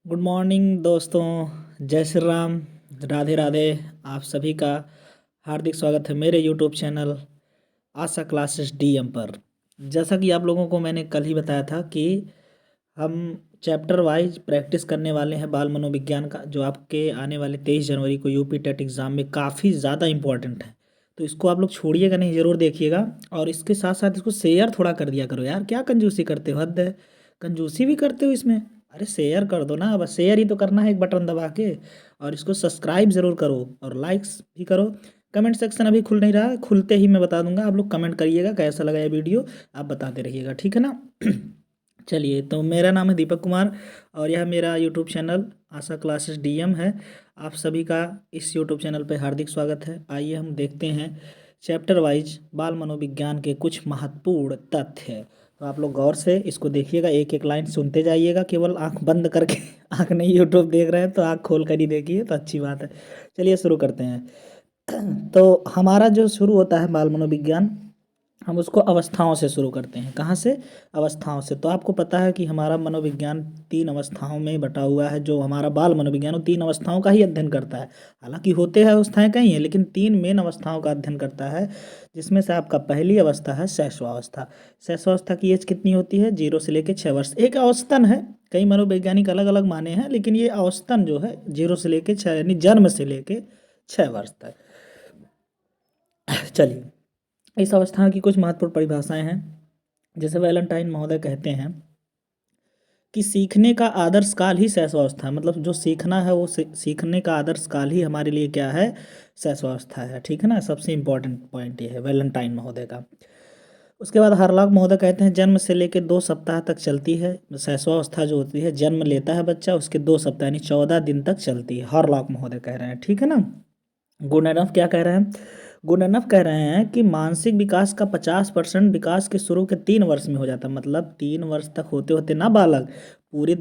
Good morning दोस्तों। जय श्री राम। राधे राधे। आप सभी का हार्दिक स्वागत है मेरे यूट्यूब चैनल आशा क्लासेस डीएम पर। जैसा कि आप लोगों को मैंने कल ही बताया था कि हम चैप्टर वाइज प्रैक्टिस करने वाले हैं बाल मनोविज्ञान का, जो आपके आने वाले 23 जनवरी को यूपी टेट एग्ज़ाम में काफ़ी ज़्यादा इंपॉर्टेंट है। तो इसको आप लोग छोड़िएगा नहीं, ज़रूर देखिएगा। और इसके साथ साथ इसको शेयर थोड़ा कर दिया करो यार, क्या कंजूसी करते हो, हद है। कंजूसी भी करते हो इसमें। अरे शेयर कर दो ना, बस शेयर ही तो करना है एक बटन दबा के। और इसको सब्सक्राइब ज़रूर करो और लाइक्स भी करो। कमेंट सेक्शन अभी खुल नहीं रहा है, खुलते ही मैं बता दूंगा। आप लोग कमेंट करिएगा कैसा लगा ये वीडियो, आप बताते रहिएगा, ठीक है ना। चलिए, तो मेरा नाम है दीपक कुमार और यह मेरा यूट्यूब चैनल आशा क्लासेस डीएम है। आप सभी का इस यूट्यूब चैनल पर हार्दिक स्वागत है। आइए हम देखते हैं चैप्टर वाइज बाल मनोविज्ञान के कुछ महत्वपूर्ण तथ्य। तो आप लोग गौर से इसको देखिएगा, एक एक लाइन सुनते जाइएगा, केवल आंख बंद करके। आंख नहीं, यूट्यूब देख रहे हैं तो आंख खोल कर ही देखिए तो अच्छी बात है। चलिए शुरू करते हैं। तो हमारा जो शुरू होता है बाल मनोविज्ञान, हम उसको अवस्थाओं से शुरू करते हैं। कहाँ से? अवस्थाओं से। तो आपको पता है कि हमारा मनोविज्ञान 3 अवस्थाओं में बटा हुआ है। जो हमारा बाल मनोविज्ञान वो 3 अवस्थाओं का ही अध्ययन करता है। हालांकि होते हैं अवस्थाएं कई हैं, लेकिन 3 मेन अवस्थाओं का अध्ययन करता है। जिसमें से आपका पहली अवस्था है शैशवावस्था। शैशवावस्था की एज कितनी होती है? 0 से लेकर 6 वर्ष। एक औसतन है, कई मनोवैज्ञानिक अलग अलग माने हैं, लेकिन ये औसतन जो है 0 से लेकर 6, यानी जन्म से लेकर 6 वर्ष तक। चलिए, इस अवस्था की कुछ महत्वपूर्ण परिभाषाएं हैं। जैसे वैलेंटाइन महोदय कहते हैं कि सीखने का आदर्श काल ही शैशवावस्था है। मतलब जो सीखना है वो सीखने का आदर्श काल ही हमारे लिए क्या है? शैशवावस्था है, ठीक है ना। सबसे इम्पोर्टेंट पॉइंट ये है वैलेंटाइन महोदय का। उसके बाद हरलॉक महोदय कहते हैं जन्म से लेकर 2 सप्ताह तक चलती है शैशवावस्था। जो होती है, जन्म लेता है बच्चा, उसके 2 सप्ताह यानी 14 दिन तक चलती है। हरलॉक महोदय कह रहे हैं, ठीक है ना। गुणनफ क्या कह रहे हैं? गुणनफ कह रहे हैं कि मानसिक विकास का 50% विकास के शुरू के 3 वर्ष में हो जाता है। मतलब 3 वर्ष तक होते होते ना बालक पूरे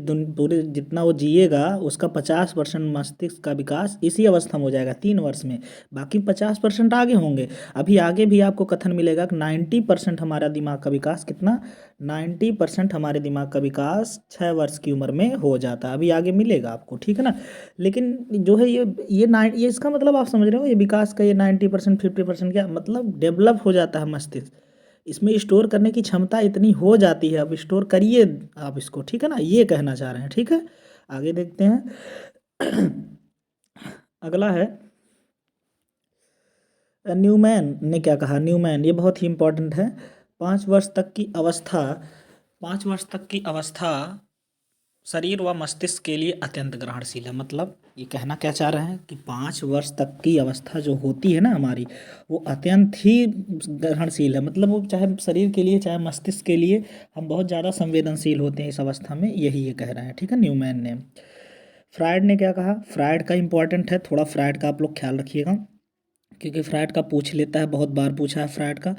जितना वो जिएगा उसका 50% मस्तिष्क का विकास इसी अवस्था में हो जाएगा 3 वर्ष में। बाकी 50% आगे होंगे। अभी आगे भी आपको कथन मिलेगा कि 90% हमारा दिमाग का विकास कितना? 90% हमारे दिमाग का विकास 6 वर्ष की उम्र में हो जाता है। अभी आगे मिलेगा आपको, ठीक है ना। लेकिन जो है ये इसका मतलब आप समझ रहे हो, ये विकास का ये 90% 50% क्या मतलब? डेवलप हो जाता है मस्तिष्क। इसमें स्टोर करने की क्षमता इतनी हो जाती है, अब स्टोर करिए आप इसको, ठीक है ना। ये कहना चाह रहे हैं, ठीक है। आगे देखते हैं। अगला है न्यूमैन ने क्या कहा। न्यूमैन, ये बहुत ही इंपॉर्टेंट है। 5 वर्ष तक की अवस्था 5 वर्ष तक की अवस्था शरीर व मस्तिष्क के लिए अत्यंत ग्रहणशील है। मतलब ये कहना क्या चाह रहे हैं कि 5 वर्ष तक की अवस्था जो होती है ना हमारी, वो अत्यंत ही ग्रहणशील है। मतलब वो चाहे शरीर के लिए चाहे मस्तिष्क के लिए हम बहुत ज़्यादा संवेदनशील होते हैं इस अवस्था में, यही ये कह रहे हैं, ठीक है। न्यूमैन ने। फ्रायड ने क्या कहा? फ्रायड का इंपॉर्टेंट है, थोड़ा फ्रायड का आप लोग ख्याल रखिएगा, क्योंकि फ्रायड का पूछ लेता है, बहुत बार पूछा है फ्रायड का।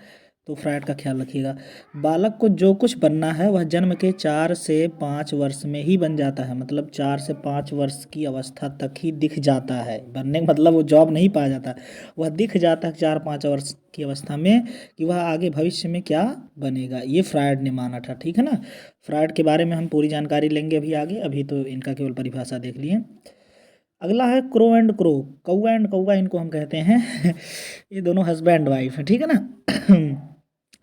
तो फ्रायड का ख्याल रखिएगा। बालक को जो कुछ बनना है वह जन्म के 4 से 5 वर्ष में ही बन जाता है। मतलब 4 से 5 वर्ष की अवस्था तक ही दिख जाता है। बनने का मतलब वो जॉब नहीं पा जाता, वह दिख जाता है 4-5 वर्ष की अवस्था में कि वह आगे भविष्य में क्या बनेगा। ये फ्रायड ने माना था, ठीक है ना। फ्रायड के बारे में हम पूरी जानकारी लेंगे अभी आगे, अभी तो इनका केवल परिभाषा देख लिए। अगला है क्रो एंड क्रो। कौआ एंड कौआ इनको हम कहते हैं। ये दोनों हस्बैंड वाइफ है, ठीक है ना।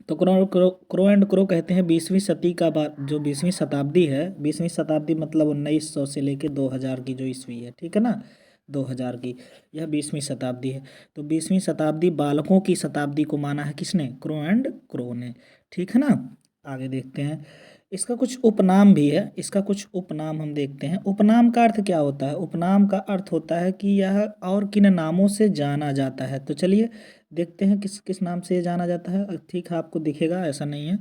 तो क्रो एंड क्रो कहते हैं 20वीं सदी का बात, जो 20वीं शताब्दी है। 20वीं शताब्दी मतलब 1900 से लेके 2000 की जो ईस्वी है, ठीक है ना। 2000 की, यह 20वीं शताब्दी है। तो 20वीं शताब्दी बालकों की शताब्दी को माना है किसने? क्रो एंड क्रो ने, ठीक है ना। आगे देखते हैं। इसका कुछ उपनाम भी है, इसका कुछ उपनाम हम देखते हैं। उपनाम का अर्थ क्या होता है? उपनाम का अर्थ होता है कि यह और किन नामों से जाना जाता है। तो चलिए देखते हैं किस किस नाम से ये जाना जाता है। ठीक है, आपको दिखेगा, ऐसा नहीं है।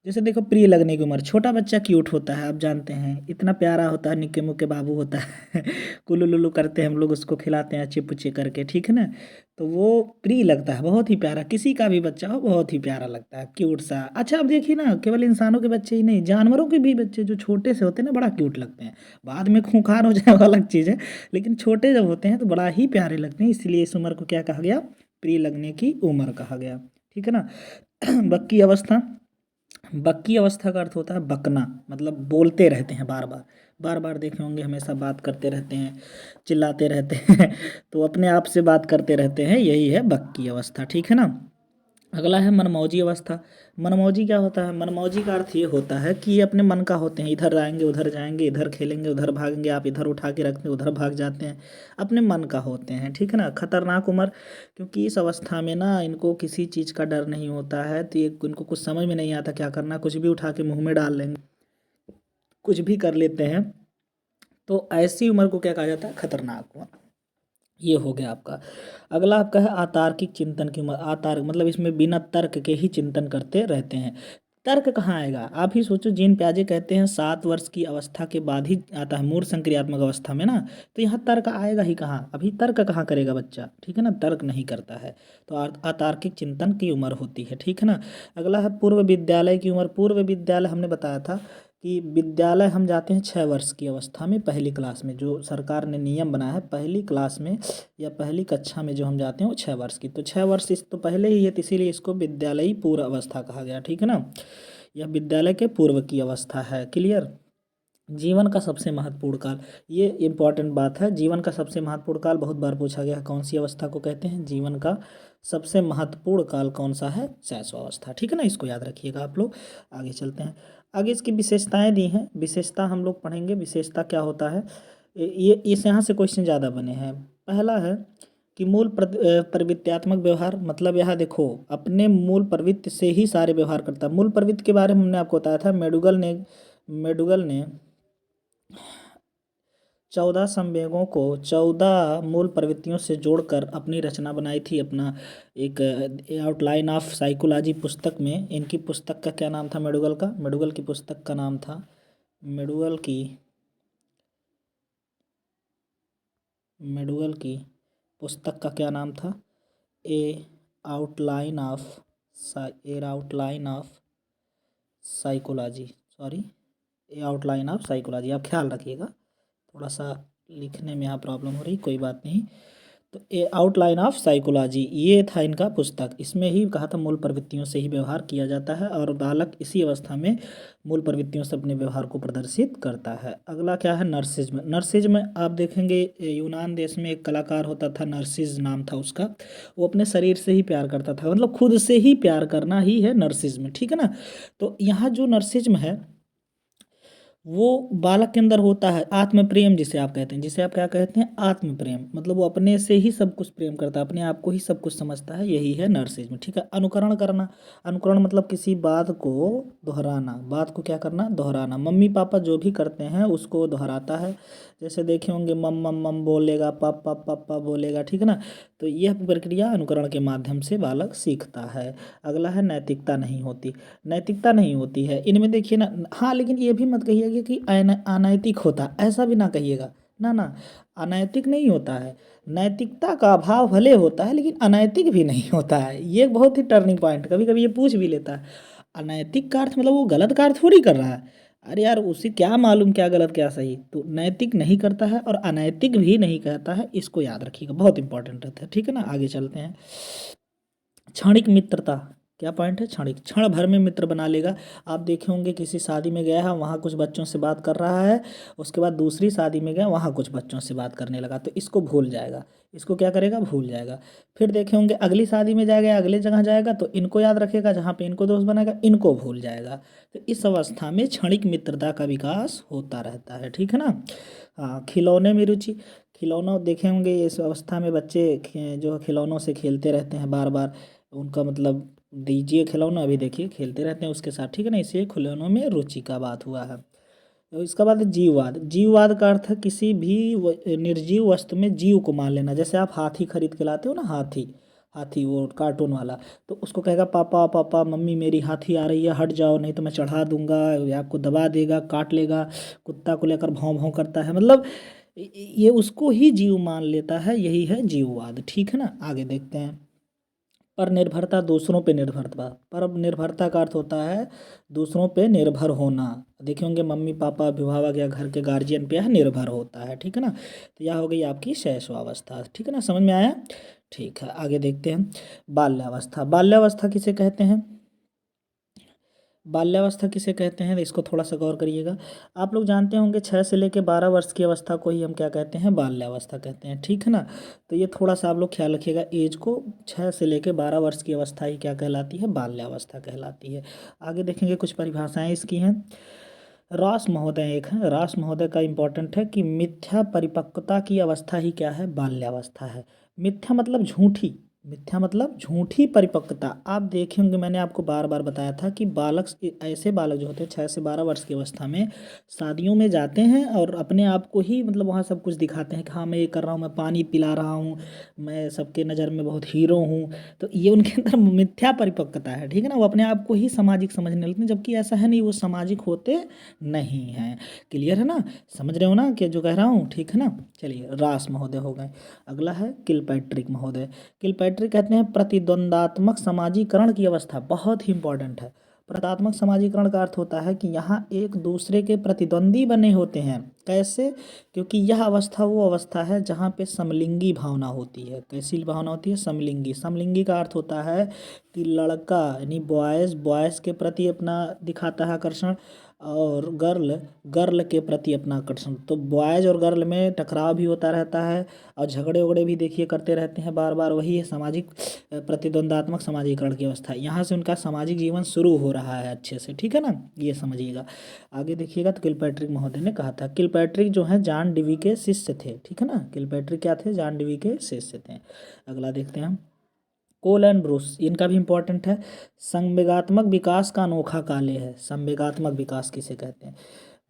जैसे देखो, प्रिय लगने की उम्र। छोटा बच्चा क्यूट होता है, आप जानते हैं, इतना प्यारा होता है, निक्के मुक्के बाबू होता है। कुल्लू लुल्लू करते हैं हम लोग, उसको खिलाते हैं अच्छे पुच्चे करके, ठीक है ना। तो वो प्रिय लगता है, बहुत ही प्यारा। किसी का भी बच्चा हो बहुत ही प्यारा लगता है, क्यूट सा। अच्छा, अब देखिए ना, केवल इंसानों के बच्चे ही नहीं, जानवरों के भी बच्चे जो छोटे से होते हैं ना, बड़ा क्यूट लगते हैं। बाद में खूंखार हो जाए वो अलग चीज़ है, लेकिन छोटे जब होते हैं तो बड़ा ही प्यारे लगते हैं। इसलिए इस उम्र को क्या कहा गया? प्रिय लगने की उम्र कहा गया, ठीक है ना। बक्की अवस्था का अर्थ होता है बकना, मतलब बोलते रहते हैं बार बार। बार बार देखे होंगे, हमेशा बात करते रहते हैं, चिल्लाते रहते हैं तो अपने आप से बात करते रहते हैं, यही है बक की अवस्था, ठीक है ना। अगला है मनमौजी अवस्था। मनमौजी क्या होता है? मनमौजी का अर्थ ये होता है कि ये अपने मन का होते हैं, इधर जाएंगे उधर जाएंगे, इधर खेलेंगे उधर भागेंगे, आप इधर उठा के रखते हैं उधर भाग जाते हैं, अपने मन का होते हैं, ठीक है ना। खतरनाक उम्र, क्योंकि इस अवस्था में ना इनको किसी चीज़ का डर नहीं होता है, तो ये इनको कुछ समझ में नहीं आता क्या करना, कुछ भी उठा के मुंह में डाल लेंगे, कुछ भी कर लेते हैं। तो ऐसी उम्र को क्या कहा जाता है? खतरनाक उम्र। ये हो गया आपका। अगला आपका है अतार्किक चिंतन की उम्र। अतार्क मतलब इसमें बिना तर्क के ही चिंतन करते रहते हैं। तर्क कहाँ आएगा? आप ही सोचो, जीन प्याजे कहते हैं 7 वर्ष की अवस्था के बाद ही आता है मूर्ख संक्रियात्मक अवस्था में ना, तो यहाँ तर्क आएगा ही कहाँ? अभी तर्क कहाँ करेगा बच्चा, ठीक है ना, तर्क नहीं करता है। तो अतार्किक चिंतन की उम्र होती है, ठीक है ना। अगला है पूर्व विद्यालय की उम्र। पूर्व विद्यालय हमने बताया था कि विद्यालय हम जाते हैं 6 वर्ष की अवस्था में, पहली क्लास में, जो सरकार ने नियम बनाया है पहली क्लास में या पहली कक्षा में जो हम जाते हैं वो 6 वर्ष की। तो 6 वर्ष इस तो पहले ही है, तो इसीलिए इसको विद्यालयी पूर्व अवस्था कहा गया, ठीक है ना। यह विद्यालय के पूर्व की अवस्था है, क्लियर। जीवन का सबसे महत्वपूर्ण काल, ये इम्पॉर्टेंट बात है। जीवन का सबसे महत्वपूर्ण काल बहुत बार पूछा गया है, कौन सी अवस्था को कहते हैं? जीवन का सबसे महत्वपूर्ण काल कौन सा है? शैशवावस्था, ठीक है ना, इसको याद रखिएगा आप लोग। आगे चलते हैं। आगे इसकी विशेषताएं दी हैं, विशेषता हम लोग पढ़ेंगे, विशेषता क्या होता है। ये इस यहाँ से क्वेश्चन ज़्यादा बने हैं। पहला है कि मूल प्रवृत्त्यात्मक व्यवहार, मतलब यहाँ देखो अपने मूल प्रवृत्ति से ही सारे व्यवहार करता है। मूल प्रवृत्ति के बारे में हमने आपको बताया था, मेडुगल ने 14 संवेगों को 14 मूल प्रवृत्तियों से जोड़कर अपनी रचना बनाई थी। अपना एक आउटलाइन ऑफ साइकोलॉजी पुस्तक में, इनकी पुस्तक का क्या नाम था? मेडुगल की पुस्तक का नाम था, मेडुगल की पुस्तक का क्या नाम था? A outline of psychology, sorry, a outline of psychology. आप ख्याल रखिएगा, थोड़ा सा लिखने में यहाँ प्रॉब्लम हो रही, कोई बात नहीं। तो ए आउटलाइन ऑफ साइकोलॉजी ये था इनका पुस्तक, इसमें ही कहा था मूल प्रवृत्तियों से ही व्यवहार किया जाता है और बालक इसी अवस्था में मूल प्रवृत्तियों से अपने व्यवहार को प्रदर्शित करता है। अगला क्या है? नर्सिज्म। नर्सिज्म आप देखेंगे यूनान देश में एक कलाकार होता था, नर्सिस नाम था उसका, वो अपने शरीर से ही प्यार करता था, मतलब खुद से ही प्यार करना ही है नर्सिज्म, ठीक है ना। तो यहाँ जो नर्सिज्म है वो बालक के अंदर होता है, आत्म प्रेम जिसे आप कहते हैं, जिसे आप क्या कहते हैं? आत्म प्रेम, मतलब वो अपने से ही सब कुछ प्रेम करता है, अपने आप को ही सब कुछ समझता है, यही है नर्सिज्म, ठीक है। अनुकरण करना, अनुकरण मतलब किसी बात को दोहराना, बात को क्या करना? दोहराना। मम्मी पापा जो भी करते हैं उसको दोहराता है, जैसे देखे होंगे मम मम मम बोलेगा, पापा पापा बोलेगा, ठीक है ना। तो यह प्रक्रिया अनुकरण के माध्यम से बालक सीखता है। अगला है नैतिकता नहीं होती। नैतिकता नहीं होती है इनमें, देखिए ना। हाँ, लेकिन ये भी मत कहिएगा कि अनैतिक होता, ऐसा भी ना कहिएगा, ना ना, अनैतिक नहीं होता है। नैतिकता का अभाव भले होता है लेकिन अनैतिक भी नहीं होता है, ये बहुत ही टर्निंग पॉइंट, कभी कभी ये पूछ भी लेता है। अनैतिक का अर्थ मतलब वो गलत का अर्थ थोड़ी कर रहा है, अरे यार उसे क्या मालूम क्या गलत क्या सही। तो नैतिक नहीं करता है और अनैतिक भी नहीं कहता है, इसको याद रखिएगा, बहुत इंपॉर्टेंट रहता है, ठीक है ना। आगे चलते हैं। क्षणिक मित्रता, क्या पॉइंट है? क्षणिक, क्षण भर में मित्र बना लेगा। आप देखे होंगे किसी शादी में गया है, वहाँ कुछ बच्चों से बात कर रहा है, उसके बाद दूसरी शादी में गया, वहाँ कुछ बच्चों से बात करने लगा, तो इसको भूल जाएगा, इसको क्या करेगा? भूल जाएगा। फिर देखे होंगे अगली शादी में जाएगा, अगले जगह जाएगा तो इनको याद रखेगा, जहाँ पे इनको दोस्त बनाएगा इनको भूल जाएगा। तो इस अवस्था में क्षणिक मित्रता का विकास होता रहता है, ठीक है ना। हाँ, खिलौने में रुचि। खिलौनों देखे होंगे इस अवस्था में बच्चे जो खिलौनों से खेलते रहते हैं बार बार, उनका मतलब दीजिए खिलौना, अभी देखिए खेलते रहते हैं उसके साथ, ठीक है ना, इसलिए खिलौनों में रुचि का बात हुआ है। तो इसका बाद है जीववाद। जीववाद का अर्थ है किसी भी निर्जीव वस्तु में जीव को मान लेना, जैसे आप हाथी खरीद के लाते हो ना, हाथी, हाथी वो कार्टून वाला, तो उसको कहेगा पापा पापा मम्मी मेरी हाथी आ रही है, हट जाओ नहीं तो मैं चढ़ा दूंगा, या आपको दबा देगा, काट लेगा। कुत्ता को लेकर भौं भौं करता है, मतलब ये उसको ही जीव मान लेता है, यही है जीववाद, ठीक है ना। आगे देखते हैं। पर निर्भरता, दूसरों पे निर्भरता। पर अब निर्भरता का अर्थ होता है दूसरों पे निर्भर होना। देखे होंगे मम्मी पापा अभिभावक या घर के गार्जियन पे यह निर्भर होता है, ठीक है ना। तो यह हो गई आपकी शैशवावस्था, ठीक है ना, समझ में आया? ठीक है, आगे देखते हैं। बाल्यावस्था। बाल्यावस्था किसे कहते हैं? बाल्यावस्था किसे कहते हैं, इसको थोड़ा सा गौर करिएगा। आप लोग जानते होंगे 6 से लेकर 12 वर्ष की अवस्था को ही हम क्या कहते हैं, बाल्यावस्था कहते हैं, ठीक है ना। तो ये थोड़ा सा आप लोग ख्याल रखिएगा, एज को 6 से लेकर 12 वर्ष की अवस्था ही क्या कहलाती है, बाल्यावस्था कहलाती है। आगे देखेंगे कुछ परिभाषाएं इसकी हैं। रास महोदय एक है, रास महोदय का इंपॉर्टेंट है कि मिथ्या परिपक्वता की अवस्था ही क्या है, बाल्यावस्था है। मिथ्या मतलब झूठी, मिथ्या मतलब झूठी परिपक्वता। आप देखे होंगे मैंने आपको बार बार बताया था कि बालक, ऐसे बालक जो होते हैं 6 से 12 वर्ष की अवस्था में शादियों में जाते हैं और अपने आप को ही मतलब वहाँ सब कुछ दिखाते हैं कि हाँ मैं ये कर रहा हूँ, मैं पानी पिला रहा हूँ, मैं सबके नज़र में बहुत हीरो हूँ। तो ये उनके अंदर मिथ्या परिपक्वता है, ठीक है ना। वो अपने आप को ही सामाजिक समझने लगते हैं, जबकि ऐसा है नहीं, वो सामाजिक होते नहीं हैं। क्लियर है ना, समझ रहे हो ना कि जो कह रहा हूँ, ठीक है ना। चलिए, रास महोदय हो गए। अगला है किलपैट्रिक महोदय। किलपैट्रिक कहते हैं प्रतिद्वंदात्मक समाजीकरण की अवस्था, बहुत ही इंपॉर्टेंट है। प्रतिद्वंदात्मक समाजीकरण का अर्थ होता है कि यहाँ एक दूसरे के प्रतिद्वंदी बने होते हैं। कैसे? क्योंकि यह अवस्था वो अवस्था है जहाँ पे समलिंगी भावना होती है। कैसी भावना होती है? समलिंगी। समलिंगी का अर्थ होता है कि लड़का यानी बॉयज़ बॉयज़ के प्रति अपना दिखाता है आकर्षण, और गर्ल गर्ल के प्रति अपना आकर्षण। तो बॉयज़ और गर्ल में टकराव भी होता रहता है और झगड़े वगड़े भी देखिए करते रहते हैं बार बार। वही है सामाजिक प्रतिद्वंदात्मक समाजीकरण की अवस्था। यहाँ से उनका सामाजिक जीवन शुरू हो रहा है अच्छे से, ठीक है ना, ये समझिएगा। आगे देखिएगा तो किलपैट्रिक महोदय ने कहा था, किलपैट्रिक जो है जॉन डीवी के शिष्य थे, ठीक है ना। किलपैट्रिक क्या थे? जॉन डीवी के शिष्य थे। अगला देखते हैं, कोल एंड ब्रूस, इनका भी इंपॉर्टेंट है। संवेगात्मक विकास का अनोखा काले है। संवेगात्मक विकास किसे कहते हैं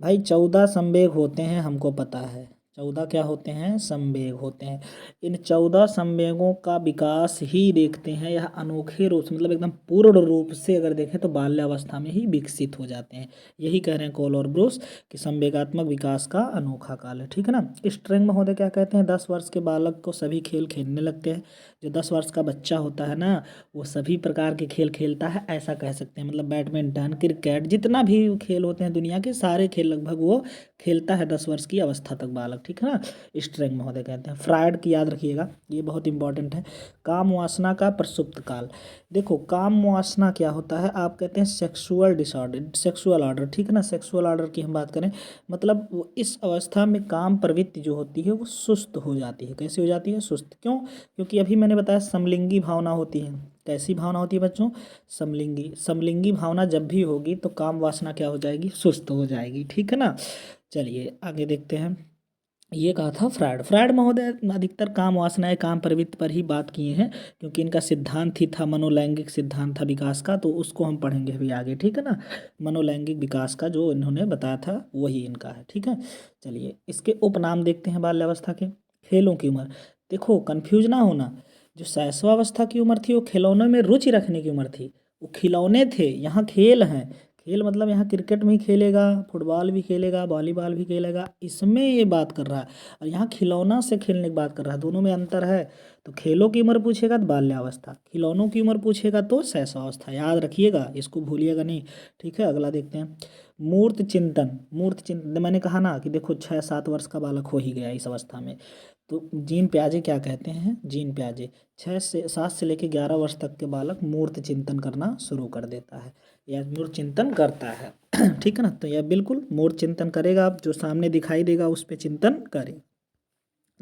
भाई? 14 संवेग होते हैं, हमको पता है। 14 क्या होते हैं? संवेग होते हैं। इन 14 संवेगों का विकास ही देखते हैं, यह अनोखे रूप से मतलब एकदम पूर्ण रूप से अगर देखें तो बाल्यावस्था में ही विकसित हो जाते हैं। यही कह रहे हैं कोल और ब्रूस कि संवेगात्मक विकास का अनोखा काल है, ठीक है ना। स्ट्रिंग महोदय क्या कहते हैं? 10 वर्ष के बालक को सभी खेल खेलने लगते हैं। जो 10 वर्ष का बच्चा होता है ना, वो सभी प्रकार के खेल खेलता है, ऐसा कह सकते हैं। मतलब बैडमिंटन, क्रिकेट, जितना भी खेल होते हैं दुनिया के सारे खेल लगभग वो खेलता है 10 वर्ष की अवस्था तक बालक, ठीक है ना। स्ट्रिंग महोदय कहते हैं। फ्रायड की याद रखिएगा, ये बहुत इंपॉर्टेंट है। काम वासना का प्रसुप्त काल। देखो, काम वासना क्या होता है? आप कहते हैं सेक्सुअल डिसऑर्डर, सेक्सुअल ऑर्डर, ठीक है ना। सेक्सुअल ऑर्डर की हम बात करें, मतलब वो इस अवस्था में काम प्रवृत्ति जो होती है वो सुस्त हो जाती है। कैसी हो जाती है? सुस्त। क्यों? क्योंकि अभी मैंने बताया समलिंगी भावना होती है। कैसी भावना होती है बच्चों? समलिंगी। समलिंगी भावना जब भी होगी तो काम वासना क्या हो जाएगी? सुस्त हो जाएगी, ठीक है ना। चलिए आगे देखते हैं। ये कहा था फ्रायड। फ्रायड महोदय अधिकतर काम वासनाएं काम प्रवृत्ति पर ही बात किए हैं, क्योंकि इनका सिद्धांत ही था मनोलैंगिक सिद्धांत था विकास का, तो उसको हम पढ़ेंगे अभी आगे, ठीक है ना। मनोलैंगिक विकास का जो इन्होंने बताया था वही इनका है, ठीक है। चलिए इसके उपनाम देखते हैं बाल्यावस्था के। खेलों की उम्र। देखो कंफ्यूज ना होना, जो शैशवावस्था की उम्र थी वो खिलौनों में रुचि रखने की उम्र थी। वो खिलौने थे, यहाँ खेल हैं। खेल मतलब यहाँ क्रिकेट भी खेलेगा, फुटबॉल भी खेलेगा, वॉलीबॉल भी खेलेगा, इसमें ये बात कर रहा है। और यहाँ खिलौना से खेलने की बात कर रहा है, दोनों में अंतर है। तो खेलों की उम्र पूछेगा तो बाल्यावस्था, खिलौनों की उम्र पूछेगा तो शैशवावस्था। याद रखिएगा, इसको भूलिएगा नहीं, ठीक है। अगला देखते हैं, मूर्त चिंतन। मूर्त चिंतन मैंने कहा ना कि देखो 6-7 वर्ष का बालक हो ही गया इस अवस्था में। तो जीन प्याजे क्या कहते हैं? जीन प्याजे 7 से लेकर 11 वर्ष तक के बालक मूर्त चिंतन करना शुरू कर देता है या मूर्त चिंतन करता है ठीक है ना। तो यह बिल्कुल मूर्त चिंतन करेगा, आप जो सामने दिखाई देगा उस पर चिंतन करें।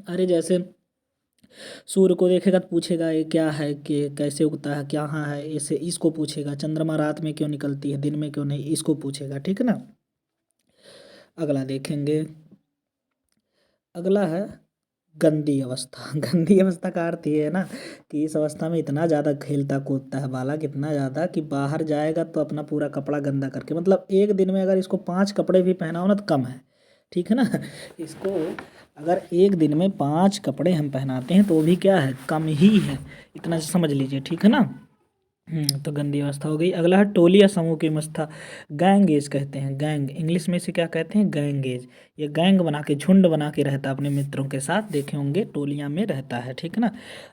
अरे जैसे सूर्य को देखेगा तो पूछेगा ये क्या है, कि कैसे उगता है, क्या हाँ है, इसे इसको पूछेगा। चंद्रमा रात में क्यों निकलती है, दिन में क्यों नहीं, इसको पूछेगा, ठीक है ना। अगला देखेंगे, अगला है गंदी अवस्था। गंदी अवस्था का अर्थ ये है ना कि इस अवस्था में इतना ज़्यादा खेलता कूदता है बालक, इतना ज़्यादा कि बाहर जाएगा तो अपना पूरा कपड़ा गंदा करके, मतलब एक दिन में अगर इसको 5 कपड़े भी पहनाओ ना तो कम है, ठीक है ना। इसको अगर एक दिन में 5 कपड़े हम पहनाते हैं तो भी क्या है? कम ही है, इतना समझ लीजिए, ठीक है ना। तो गंदी अवस्था हो गई। अगला है टोली या समूह की अवस्था। गैंगेज कहते हैं, गैंग इंग्लिश में से क्या कहते हैं? गैंगेज। ये गैंग बना के, झुंड बना के रहता है अपने मित्रों के साथ, देखे होंगे टोलियां में रहता है, ठीक है ना।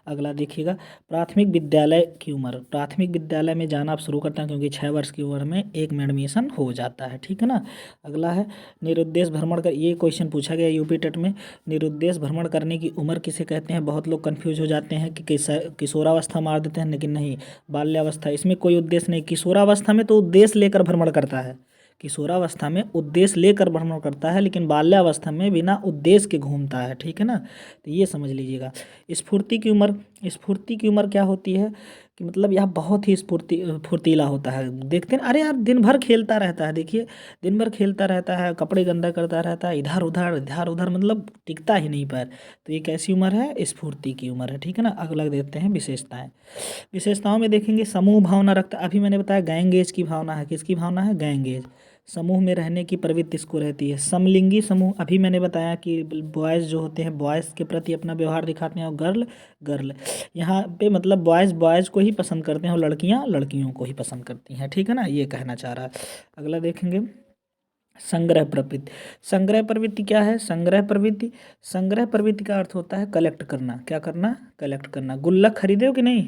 अगला देखिएगा, प्राथमिक विद्यालय की उम्र। प्राथमिक विद्यालय में जाना आप शुरू करते हैं क्योंकि 6 वर्ष की उम्र में एक में एडमिशन हो जाता है, ठीक है ना। अगला है निरुद्देश भ्रमण कर, ये क्वेश्चन पूछा गया यूपी टेट में। निरुद्देश भ्रमण करने की उम्र किसे कहते हैं? बहुत लोग कन्फ्यूज हो जाते हैं कि किशोरावस्था मार देते हैं, लेकिन नहीं, बाल्यावस्था बाल्यावस्था, इसमें कोई उद्देश्य नहीं। किशोरावस्था में तो उद्देश्य लेकर भ्रमण करता है, किशोरावस्था में उद्देश्य लेकर भ्रमण करता है, लेकिन बाल्यावस्था में बिना उद्देश्य के घूमता है, ठीक है ना। तो ये समझ लीजिएगा। स्फूर्ति की उम्र, स्फूर्ति की उम्र क्या होती है कि मतलब यह बहुत ही फुर्तीला होता है। देखते हैं, अरे यार दिन भर खेलता रहता है, देखिए दिन भर खेलता रहता है, कपड़े गंदा करता रहता है, इधर उधर मतलब टिकता ही नहीं पैर। तो ये कैसी उम्र है, स्फूर्ति की उम्र है, ठीक है ना। अगला देखते हैं विशेषताएं। विशेषताओं में देखेंगे समूह भावना रखता, अभी मैंने बताया गैंगेज की भावना है, किसकी भावना है, गैंगेज। समूह में रहने की प्रवृत्ति इसको रहती है। समलिंगी समूह, अभी मैंने बताया कि बॉयज़ जो होते हैं बॉयज़ के प्रति अपना व्यवहार दिखाते हैं, और गर्ल गर्ल, यहाँ पे मतलब बॉयज़ बॉयज़ को ही पसंद करते हैं और लड़कियाँ लड़कियों को ही पसंद करती हैं, ठीक है ना, ये कहना चाह रहा है। अगला देखेंगे संग्रह प्रवृत्ति। संग्रह प्रवृत्ति क्या है, संग्रह प्रवृत्ति, संग्रह प्रवृत्ति का अर्थ होता है कलेक्ट करना। क्या करना, कलेक्ट करना। गुल्लक खरीदे हो कि नहीं,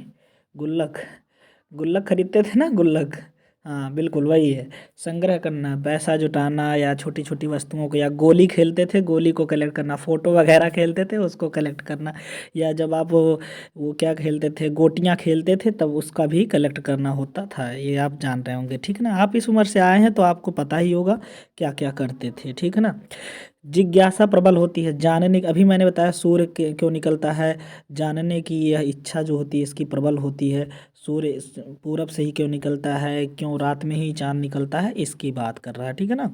गुल्लक, गुल्लक खरीदते थे ना, गुल्लक, हाँ बिल्कुल वही है। संग्रह करना, पैसा जुटाना, या छोटी छोटी वस्तुओं को, या गोली खेलते थे, गोली को कलेक्ट करना, फोटो वगैरह खेलते थे उसको कलेक्ट करना, या जब आप वो क्या खेलते थे, गोटियां खेलते थे, तब उसका भी कलेक्ट करना होता था। ये आप जान रहे होंगे, ठीक है ना। आप इस उम्र से आए हैं तो आपको पता ही होगा क्या क्या करते थे, ठीक है ना। जिज्ञासा प्रबल होती है, जानने की, अभी मैंने बताया सूर्य क्यों निकलता है, जानने की यह इच्छा जो होती है इसकी प्रबल होती है। सूर्य पूरब से ही क्यों निकलता है, क्यों रात में ही चांद निकलता है, इसकी बात कर रहा है, ठीक है ना।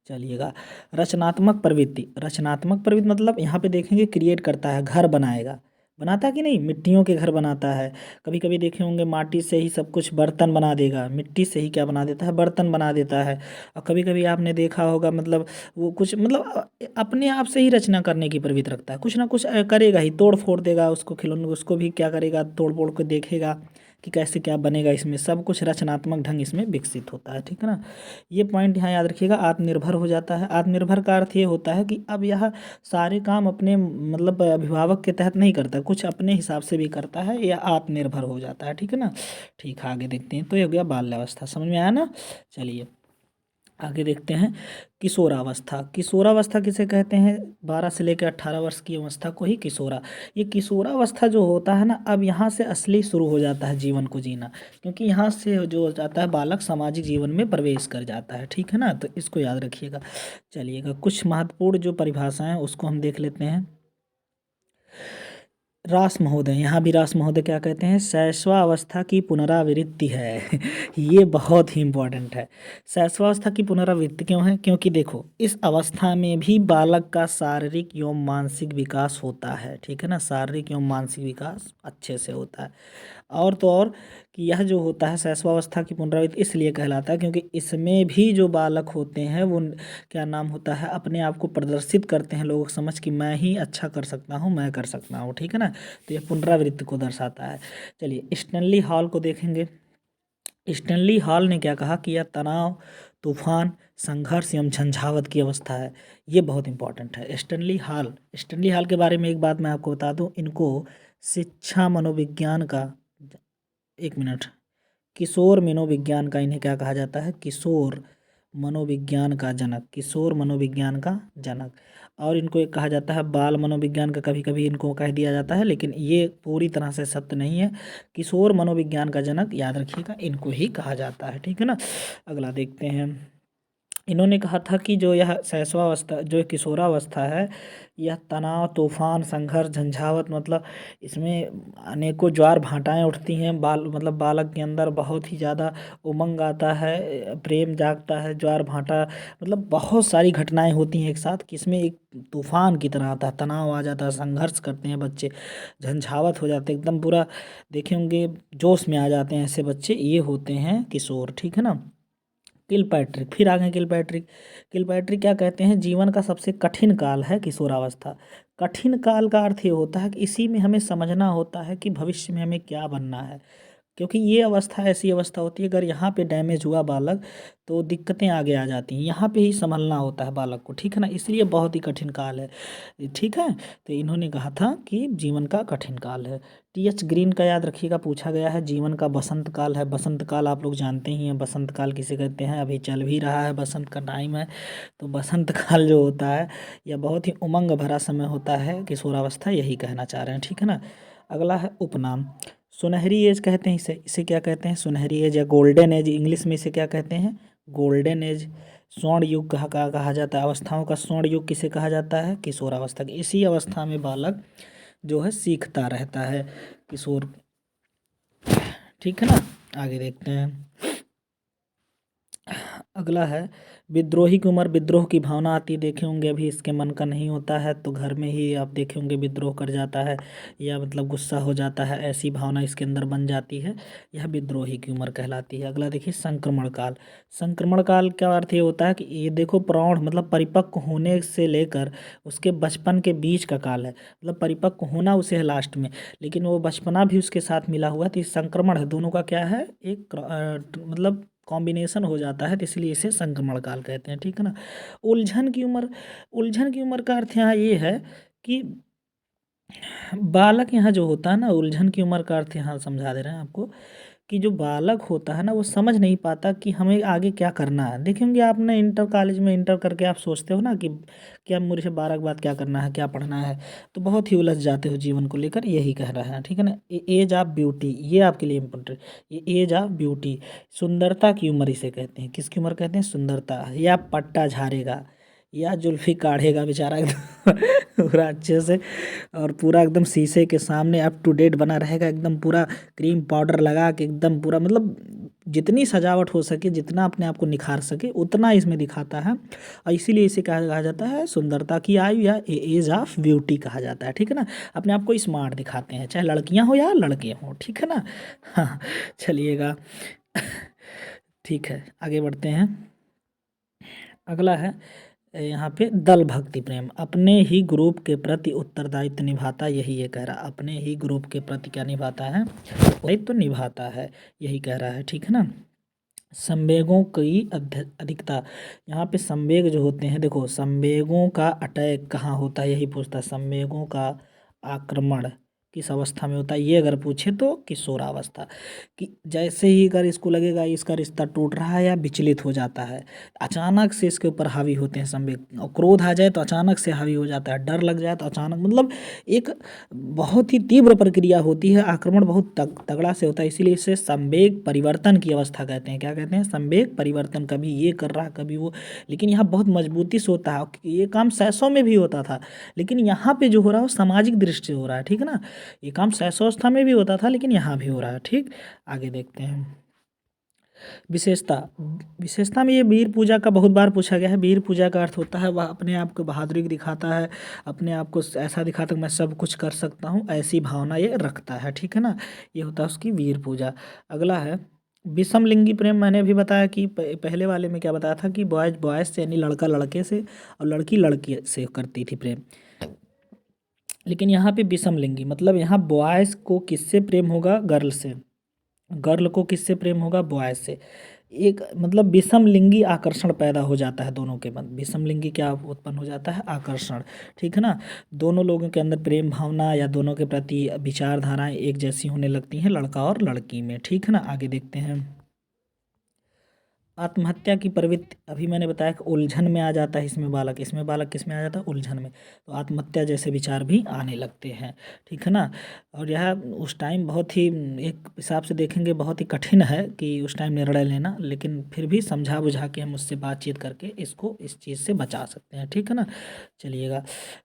चलिएगा, रचनात्मक प्रवृत्ति, रचनात्मक प्रवृत्ति मतलब यहाँ पे देखेंगे क्रिएट करता है, घर बनाएगा, बनाता है कि नहीं, मिट्टियों के घर बनाता है। कभी कभी देखे होंगे माटी से ही सब कुछ बर्तन बना देगा, मिट्टी से ही क्या बना देता है, बर्तन बना देता है। और कभी कभी आपने देखा होगा मतलब वो कुछ मतलब अपने आप से ही रचना करने की प्रवृत्ति रखता है, कुछ ना कुछ करेगा ही, तोड़ फोड़ देगा उसको, खिलौने उसको भी क्या करेगा, तोड़ फोड़ के देखेगा कि कैसे क्या बनेगा, इसमें सब कुछ रचनात्मक ढंग इसमें विकसित होता है, ठीक है ना। ये पॉइंट यहाँ याद रखिएगा। आत्मनिर्भर हो जाता है, आत्मनिर्भर का अर्थ ये होता है कि अब यह सारे काम अपने मतलब अभिभावक के तहत नहीं करता, कुछ अपने हिसाब से भी करता है, या आत्मनिर्भर हो जाता है, ठीक है ना। ठीक है, आगे देखते हैं। तो ये हो गया बाल्यावस्था, समझ में आया ना। चलिए आगे देखते हैं किशोरावस्था। किशोरावस्था किसे कहते हैं, 12 से लेकर 18 वर्ष की अवस्था को ही किशोरा। ये किशोरावस्था जो होता है ना, अब यहाँ से असली शुरू हो जाता है जीवन को जीना, क्योंकि यहाँ से जो हो जाता है बालक सामाजिक जीवन में प्रवेश कर जाता है, ठीक है ना। तो इसको याद रखिएगा। चलिएगा, कुछ महत्वपूर्ण जो परिभाषाएं हैं उसको हम देख लेते हैं। रास महोदय, यहाँ भी रास महोदय क्या कहते हैं, शैशवावस्था की पुनरावृत्ति है ये बहुत ही इम्पोर्टेंट है। शैशवावस्था की पुनरावृत्ति क्यों है, क्योंकि देखो इस अवस्था में भी बालक का शारीरिक एवं मानसिक विकास होता है, ठीक है ना, शारीरिक एवं मानसिक विकास अच्छे से होता है। और तो और कि यह जो होता है शैशवावस्था की पुनरावृत्ति इसलिए कहलाता है क्योंकि इसमें भी जो बालक होते हैं वो क्या नाम होता है, अपने आप को प्रदर्शित करते हैं लोगों को समझ कि मैं ही अच्छा कर सकता हूँ, मैं कर सकता हूँ, ठीक है ना। तो यह पुनरावृत्ति को दर्शाता है। चलिए स्टैनली हॉल को देखेंगे। स्टैनली हॉल ने क्या कहा कि यह तनाव, तूफान, संघर्ष एवं झंझावत की अवस्था है। ये बहुत इंपॉर्टेंट है। स्टैनली हॉल, स्टैनली हॉल के बारे में एक बात मैं आपको बता दूं, इनको शिक्षा मनोविज्ञान का, एक मिनट, किशोर मनोविज्ञान का इन्हें क्या कहा जाता है, किशोर मनोविज्ञान का जनक, किशोर मनोविज्ञान का जनक। और इनको एक कहा जाता है बाल मनोविज्ञान का, कभी कभी इनको कह दिया जाता है, लेकिन ये पूरी तरह से सत्य नहीं है। किशोर मनोविज्ञान का जनक याद रखिएगा, इनको ही कहा जाता है, ठीक है ना। अगला देखते हैं। इन्होंने कहा था कि जो यह शैशवावस्था जो किशोरावस्था है, यह तनाव, तूफान, संघर्ष, झंझावत मतलब इसमें अनेकों ज्वार भाटाएं उठती हैं, मतलब बालक के अंदर बहुत ही ज़्यादा उमंग आता है, प्रेम जागता है, ज्वार भाटा मतलब बहुत सारी घटनाएं होती हैं एक साथ, कि इसमें एक तूफान की तरह आता है, तनाव आ जाता है, संघर्ष करते हैं बच्चे, झंझावत हो जाते हैं एकदम पूरा, देखे होंगे जोश में आ जाते हैं ऐसे बच्चे, ये होते हैं किशोर, ठीक है ना। किलपैट्रिक, फिर आ गए किलपैट्रिक। किलपैट्रिक क्या कहते हैं, जीवन का सबसे कठिन काल है किशोरावस्था। कठिन काल का अर्थ ये होता है कि इसी में हमें समझना होता है कि भविष्य में हमें क्या बनना है, क्योंकि ये अवस्था ऐसी अवस्था होती है अगर यहाँ पे डैमेज हुआ बालक तो दिक्कतें आगे आ जाती हैं, यहाँ पे ही संभलना होता है बालक को, ठीक है ना, इसलिए बहुत ही कठिन काल है, ठीक है। तो इन्होंने कहा था कि जीवन का कठिन काल है। टी एच ग्रीन का याद रखिएगा, पूछा गया है, जीवन का बसंत काल है। बसंत काल आप लोग जानते ही हैं, बसंत काल किसे कहते हैं, अभी चल भी रहा है, बसंत का टाइम है। तो बसंत काल जो होता है यह बहुत ही उमंग भरा समय होता है, किशोरावस्था, यही कहना चाह रहे हैं, ठीक है ना। अगला है उपनाम। सुनहरी एज कहते हैं इसे, इसे क्या कहते हैं? सुनहरी एज या गोल्डन एज, इंग्लिश में इसे क्या कहते हैं? Golden age. स्वर्ण युग कहा जाता है, अवस्थाओं का स्वर्ण युग किसे कहा जाता है? किशोरावस्था की। इसी अवस्था में बालक जो है सीखता रहता है, किशोर। ठीक है ना, आगे देखते हैं। अगला है विद्रोही की उम्र। विद्रोह की भावना आती है, देखे होंगे अभी इसके मन का नहीं होता है तो घर में ही आप देखे होंगे विद्रोह कर जाता है, या मतलब गुस्सा हो जाता है, ऐसी भावना इसके अंदर बन जाती है, यह विद्रोही की उम्र कहलाती है। अगला देखिए संक्रमण काल। संक्रमण काल का अर्थ ये होता है कि ये देखो प्रौढ़ मतलब परिपक्व होने से लेकर उसके बचपन के बीच का काल है, मतलब परिपक्व होना उसे है लास्ट में, लेकिन वो बचपना भी उसके साथ मिला हुआ है, तो ये संक्रमण है, दोनों का क्या है? एक मतलब कॉम्बिनेशन हो जाता है, तो इसलिए इसे संक्रमण काल कहते हैं। ठीक है ना। उलझन की उम्र। उलझन की उम्र का अर्थ यहाँ ये है कि बालक यहाँ जो होता है ना, उलझन की उम्र का अर्थ यहाँ समझा दे रहे हैं आपको, कि जो बालक होता है ना वो समझ नहीं पाता कि हमें आगे क्या करना है। देखेंगे आपने इंटर कॉलेज में इंटर करके आप सोचते हो ना कि क्या मुझे 12 के बाद क्या करना है, क्या पढ़ना है, तो बहुत ही उलझ जाते हो जीवन को लेकर, यही कह रहा है। ठीक है ना। एज ऑफ ब्यूटी, ये आपके लिए इम्पोर्टेंट, ये एज ऑफ ब्यूटी, सुंदरता की उम्र इसे कहते हैं। किसकी उम्र कहते हैं? सुंदरता। या पट्टा झाड़ेगा या जुल्फी काढ़ेगा बेचारा एकदम पूरा अच्छे से, और पूरा एकदम शीशे के सामने अप टू डेट बना रहेगा, एकदम पूरा क्रीम पाउडर लगा के एकदम पूरा, मतलब जितनी सजावट हो सके, जितना अपने आप को निखार सके उतना इसमें दिखाता है, और इसीलिए इसे कहा जाता है सुंदरता की आयु या एज ऑफ ब्यूटी कहा जाता है। ठीक है ना। अपने आप को स्मार्ट दिखाते हैं, चाहे लड़कियां हो या लड़के हों। ठीक है ना। हाँ, चलिएगा। ठीक है, आगे बढ़ते हैं। अगला है यहाँ पे दल भक्ति प्रेम। अपने ही ग्रुप के प्रति उत्तरदायित्व निभाता, यही ये कह रहा, अपने ही ग्रुप के प्रति क्या निभाता है? दायित्व निभाता है, यही कह रहा है। ठीक है ना। संवेगों की अधिकता। यहाँ पे संवेग जो होते हैं, देखो संवेगों का अटैक कहाँ होता है, यही पूछता है। संवेगों का आक्रमण किस अवस्था में होता है, ये अगर पूछे तो किशोरावस्था। कि जैसे ही अगर इसको लगेगा इसका रिश्ता टूट रहा है या विचलित हो जाता है, अचानक से इसके ऊपर हावी होते हैं संवेग, और क्रोध आ जाए तो अचानक से हावी हो जाता है, डर लग जाए तो अचानक, मतलब एक बहुत ही तीव्र प्रक्रिया होती है, आक्रमण बहुत तगड़ा से होता है, इसीलिए इसे संवेग परिवर्तन की अवस्था कहते हैं। क्या कहते हैं? संवेग परिवर्तन, कभी ये कर रहा कभी वो, लेकिन यहाँ बहुत मजबूती से होता है। ये काम सैसों में भी होता था, लेकिन यहाँ पे जो हो रहा है वो सामाजिक दृष्टि से हो रहा है। ठीक है ना। ये काम शैशवावस्था में भी होता था, लेकिन यहाँ भी हो रहा है। ठीक, आगे देखते हैं। विशेषता। विशेषता में ये वीर पूजा का बहुत बार पूछा गया है। वीर पूजा का अर्थ होता है वह अपने आप को बहादुरी दिखाता है, अपने आप को ऐसा दिखाता है मैं सब कुछ कर सकता हूँ, ऐसी भावना ये रखता है। ठीक है ना। ये होता है उसकी वीर पूजा। अगला है विषम लिंगी प्रेम। मैंने भी बताया कि पहले वाले में क्या बताया था कि बॉयज बॉयज से यानी लड़का लड़के से और लड़की लड़की से करती थी प्रेम, लेकिन यहाँ पे विषम लिंगी मतलब यहाँ बॉयज़ को किससे प्रेम होगा? गर्ल से। गर्ल को किससे प्रेम होगा? बॉयज़ से। एक मतलब विषम लिंगी आकर्षण पैदा हो जाता है दोनों के मध्य। विषम लिंगी क्या उत्पन्न हो जाता है? आकर्षण। ठीक है ना। दोनों लोगों के अंदर प्रेम भावना या दोनों के प्रति विचारधाराएं एक जैसी होने लगती हैं, लड़का और लड़की में। ठीक है ना। आगे देखते हैं। आत्महत्या की प्रवृत्ति, अभी मैंने बताया कि उलझन में आ जाता है इसमें बालक, इसमें बालक किस में आ जाता है? उलझन में, तो आत्महत्या जैसे विचार भी आने लगते हैं। ठीक है ना। और यह उस टाइम बहुत ही, एक हिसाब से देखेंगे बहुत ही कठिन है कि उस टाइम निर्णय लेना, लेकिन फिर भी समझा बुझा के हम उससे बातचीत करके इसको इस चीज़ से बचा सकते हैं। ठीक है ना। चलिएगा।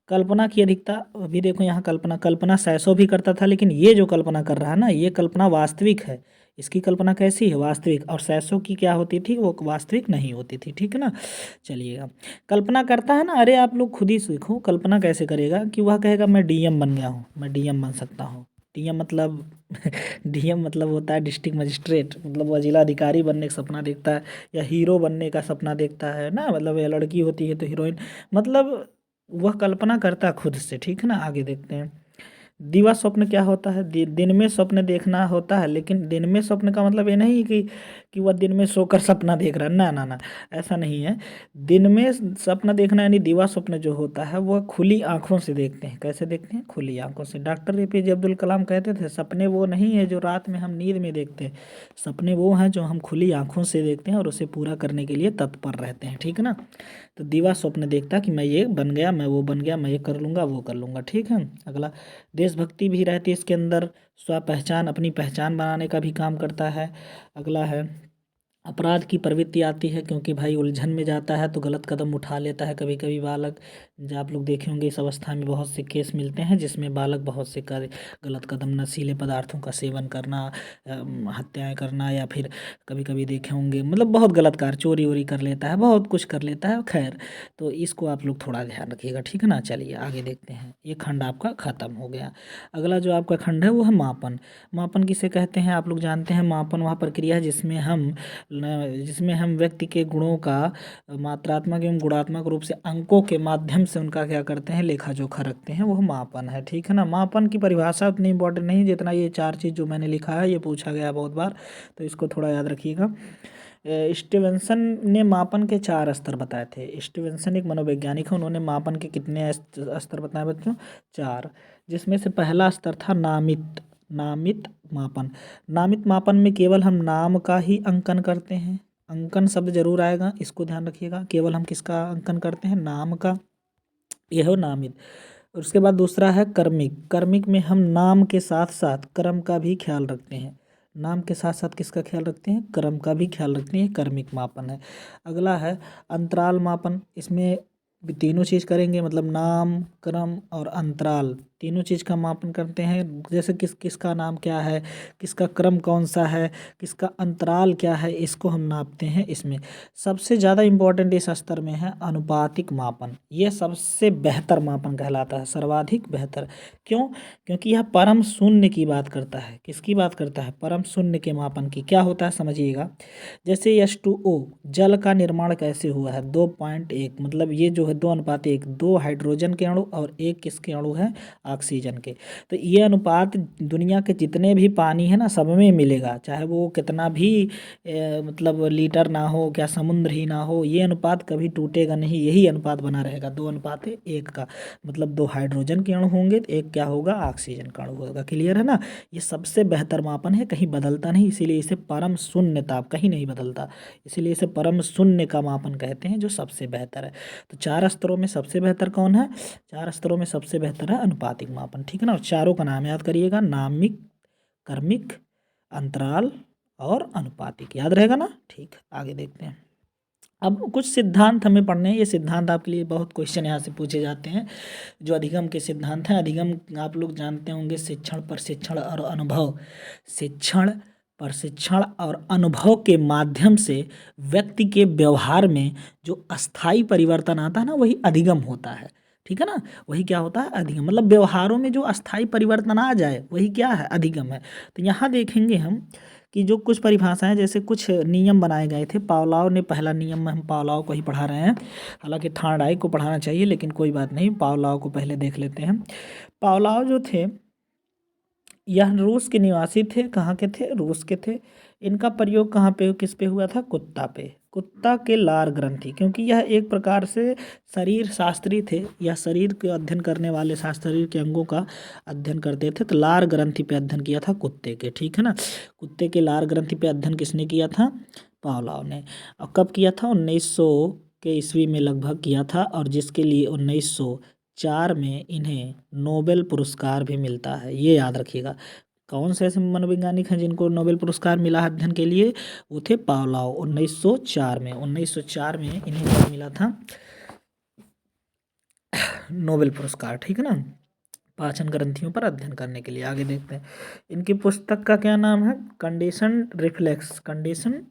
कल्पना की अधिकता, अभी देखो यहाँ कल्पना, कल्पना सैसो भी करता था, लेकिन ये जो कल्पना कर रहा है ना, ये कल्पना वास्तविक है। इसकी कल्पना कैसी है? वास्तविक। और सैसो की क्या होती थी? वो वास्तविक नहीं होती थी। ठीक है ना। चलिएगा। कल्पना करता है ना, अरे आप लोग खुद ही सीखो कल्पना कैसे करेगा, कि वह कहेगा मैं डीएम बन गया हूँ, मैं डीएम बन सकता हूँ। डीएम मतलब डीएम मतलब होता है डिस्ट्रिक्ट मजिस्ट्रेट, मतलब वह जिलाधिकारी बनने का सपना देखता है, या हीरो बनने का सपना देखता है ना, मतलब या लड़की होती है तो हीरोइन, मतलब वह कल्पना करता है खुद से। ठीक है ना। आगे देखते हैं। दिवा स्वप्न क्या होता है? दिन में स्वप्न देखना होता है, लेकिन दिन में स्वप्न का मतलब ये नहीं कि वह दिन में सोकर सपना देख रहा है, ना ना ना, ऐसा नहीं है। दिन में सपना देखना यानी दिवा स्वप्न जो होता है वह खुली आंखों से देखते हैं। कैसे देखते हैं? खुली आंखों से। डॉक्टर एपीजे अब्दुल कलाम कहते थे सपने वो नहीं है जो रात में हम नींद में देखते हैं, सपने वो हैं जो हम खुली आंखों से देखते हैं और उसे पूरा करने के लिए तत्पर रहते हैं। ठीक है ना। तो दिवा स्वप्न देखता कि मैं ये बन गया, मैं वो बन गया, मैं ये कर लूँगा वो कर लूँगा। ठीक है। अगला, देशभक्ति भी रहती है इसके अंदर, स्वपहचान, अपनी पहचान बनाने का भी काम करता है। अगला है अपराध की प्रवृत्ति आती है, क्योंकि भाई उलझन में जाता है तो गलत कदम उठा लेता है कभी कभी बालक। जो आप लोग देखे होंगे इस अवस्था में बहुत से केस मिलते हैं जिसमें बालक बहुत से गलत कदम, नशीले पदार्थों का सेवन करना, हत्याएं करना, या फिर कभी कभी देखे होंगे मतलब बहुत गलत कार्य, चोरी वोरी कर लेता है, बहुत कुछ कर लेता है। खैर, तो इसको आप लोग थोड़ा ध्यान रखिएगा, ठीक है ना। चलिए आगे देखते हैं, ये खंड आपका खत्म हो गया। अगला जो आपका खंड है वो है मापन। मापन किसे कहते हैं आप लोग जानते हैं। मापन वह प्रक्रिया है जिसमें हम व्यक्ति के गुणों का मात्रात्मक एवं गुणात्मक रूप से अंकों के माध्यम से उनका क्या करते हैं, लेखा जोखा रखते हैं, वो मापन है, ठीक है ना। मापन की परिभाषा उतनी इंपॉर्टेंट नहीं जितना ये चार चीज़ जो मैंने लिखा है, ये पूछा गया बहुत बार, तो इसको थोड़ा याद रखिएगा। स्टीवेंसन ने मापन के 4 स्तर बताए थे। स्टीवेंसन एक मनोवैज्ञानिक है, उन्होंने मापन के कितने स्तर बताए बच्चों, 4, जिसमें से पहला स्तर था नामित मापन। नामित मापन में केवल हम नाम का ही अंकन करते हैं, अंकन शब्द जरूर आएगा, इसको ध्यान रखिएगा। केवल हम किसका अंकन करते हैं, नाम का, यह हो नामित। उसके बाद दूसरा है कर्मिक। कर्मिक में हम नाम के साथ साथ क्रम का भी ख्याल रखते हैं। नाम के साथ साथ किसका ख्याल रखते हैं, क्रम का भी ख्याल रखते हैं, कर्मिक मापन है। अगला है अंतराल मापन। इसमें भी तीनों चीज़ करेंगे, मतलब नाम, क्रम और अंतराल, तीनों चीज़ का मापन करते हैं। जैसे किसका नाम क्या है, किसका क्रम कौन सा है, किसका अंतराल क्या है, इसको हम नापते हैं इसमें। सबसे ज़्यादा इम्पोर्टेंट इस स्तर में है अनुपातिक मापन। यह सबसे बेहतर मापन कहलाता है, सर्वाधिक बेहतर। क्यों? क्योंकि यह परम शून्य की बात करता है। किसकी बात करता है, परम शून्य के मापन की। क्या होता है समझिएगा, जैसे H2O, जल का निर्माण कैसे हुआ है, 2.1, मतलब ये जो है 2:1, 2 हाइड्रोजन के अणु और 1 किसके अणु है, ऑक्सीजन के। तो ये अनुपात दुनिया के जितने भी पानी है ना सब में मिलेगा, चाहे वो कितना भी मतलब लीटर ना हो, क्या समुद्र ही ना हो, ये अनुपात कभी टूटेगा नहीं, यही अनुपात बना रहेगा, 2:1 का। मतलब 2 हाइड्रोजन के अणु होंगे तो 1 क्या होगा, ऑक्सीजन का अणु होगा। क्लियर है ना। ये सबसे बेहतर मापन है, कहीं बदलता नहीं, इसीलिए इसे परम शून्यता, कहीं नहीं बदलता, इसीलिए इसे परम शून्य का मापन कहते हैं, जो सबसे बेहतर है। तो 4 स्तरों में सबसे बेहतर कौन है, 4 स्तरों में सबसे बेहतर है अनुपातिक मापन, ठीक है ना। और चारों का नाम याद करिएगा, नामिक, कर्मिक, अंतराल और अनुपातिक, याद रहेगा ना। ठीक, आगे देखते हैं। अब कुछ सिद्धांत हमें पढ़ने हैं, ये सिद्धांत आपके लिए बहुत क्वेश्चन यहाँ से पूछे जाते हैं, जो अधिगम के सिद्धांत हैं। अधिगम आप लोग जानते होंगे, शिक्षण, प्रशिक्षण और अनुभव। शिक्षण, प्रशिक्षण और अनुभव के माध्यम से व्यक्ति के व्यवहार में जो अस्थाई परिवर्तन आता है ना, वही अधिगम होता है, ठीक है ना। वही क्या होता है, अधिगम, मतलब व्यवहारों में जो अस्थाई परिवर्तन आ जाए वही क्या है, अधिगम है। तो यहाँ देखेंगे हम कि जो कुछ परिभाषाएं, जैसे कुछ नियम बनाए गए थे। पावलोव ने पहला नियम, में हम पावलोव को ही पढ़ा रहे हैं, हालांकि थॉर्नडाइक को पढ़ाना चाहिए, लेकिन कोई बात नहीं, पावलोव को पहले देख लेते हैं। पावलोव जो थे यह रूस के निवासी थे। कहाँ के थे, रूस के थे। इनका प्रयोग कहाँ पे, किस पे हुआ था, कुत्ता पे, कुत्ता के लार ग्रंथि, क्योंकि यह एक प्रकार से शरीर शास्त्री थे, या शरीर के अध्ययन करने वाले शास्त्र, शरीर के अंगों का अध्ययन करते थे। तो लार ग्रंथि पे अध्ययन किया था कुत्ते के, ठीक है ना। कुत्ते के लार ग्रंथि पे अध्ययन किसने किया था, पावलोव ने। और कब किया था, 1900 के ईस्वी में लगभग किया था, और जिसके लिए 1904 में इन्हें नोबेल पुरस्कार भी मिलता है, ये याद रखिएगा। कौन से ऐसे मनोवैज्ञानिक हैं जिनको नोबेल पुरस्कार मिला है अध्ययन के लिए, वो थे पावलोव। 1904 में, 1904 में इन्हें क्या मिला था, नोबेल पुरस्कार, ठीक है ना, पाचन ग्रंथियों पर अध्ययन करने के लिए। आगे देखते हैं, इनकी पुस्तक का क्या नाम है, कंडीशन रिफ्लेक्स, कंडीशन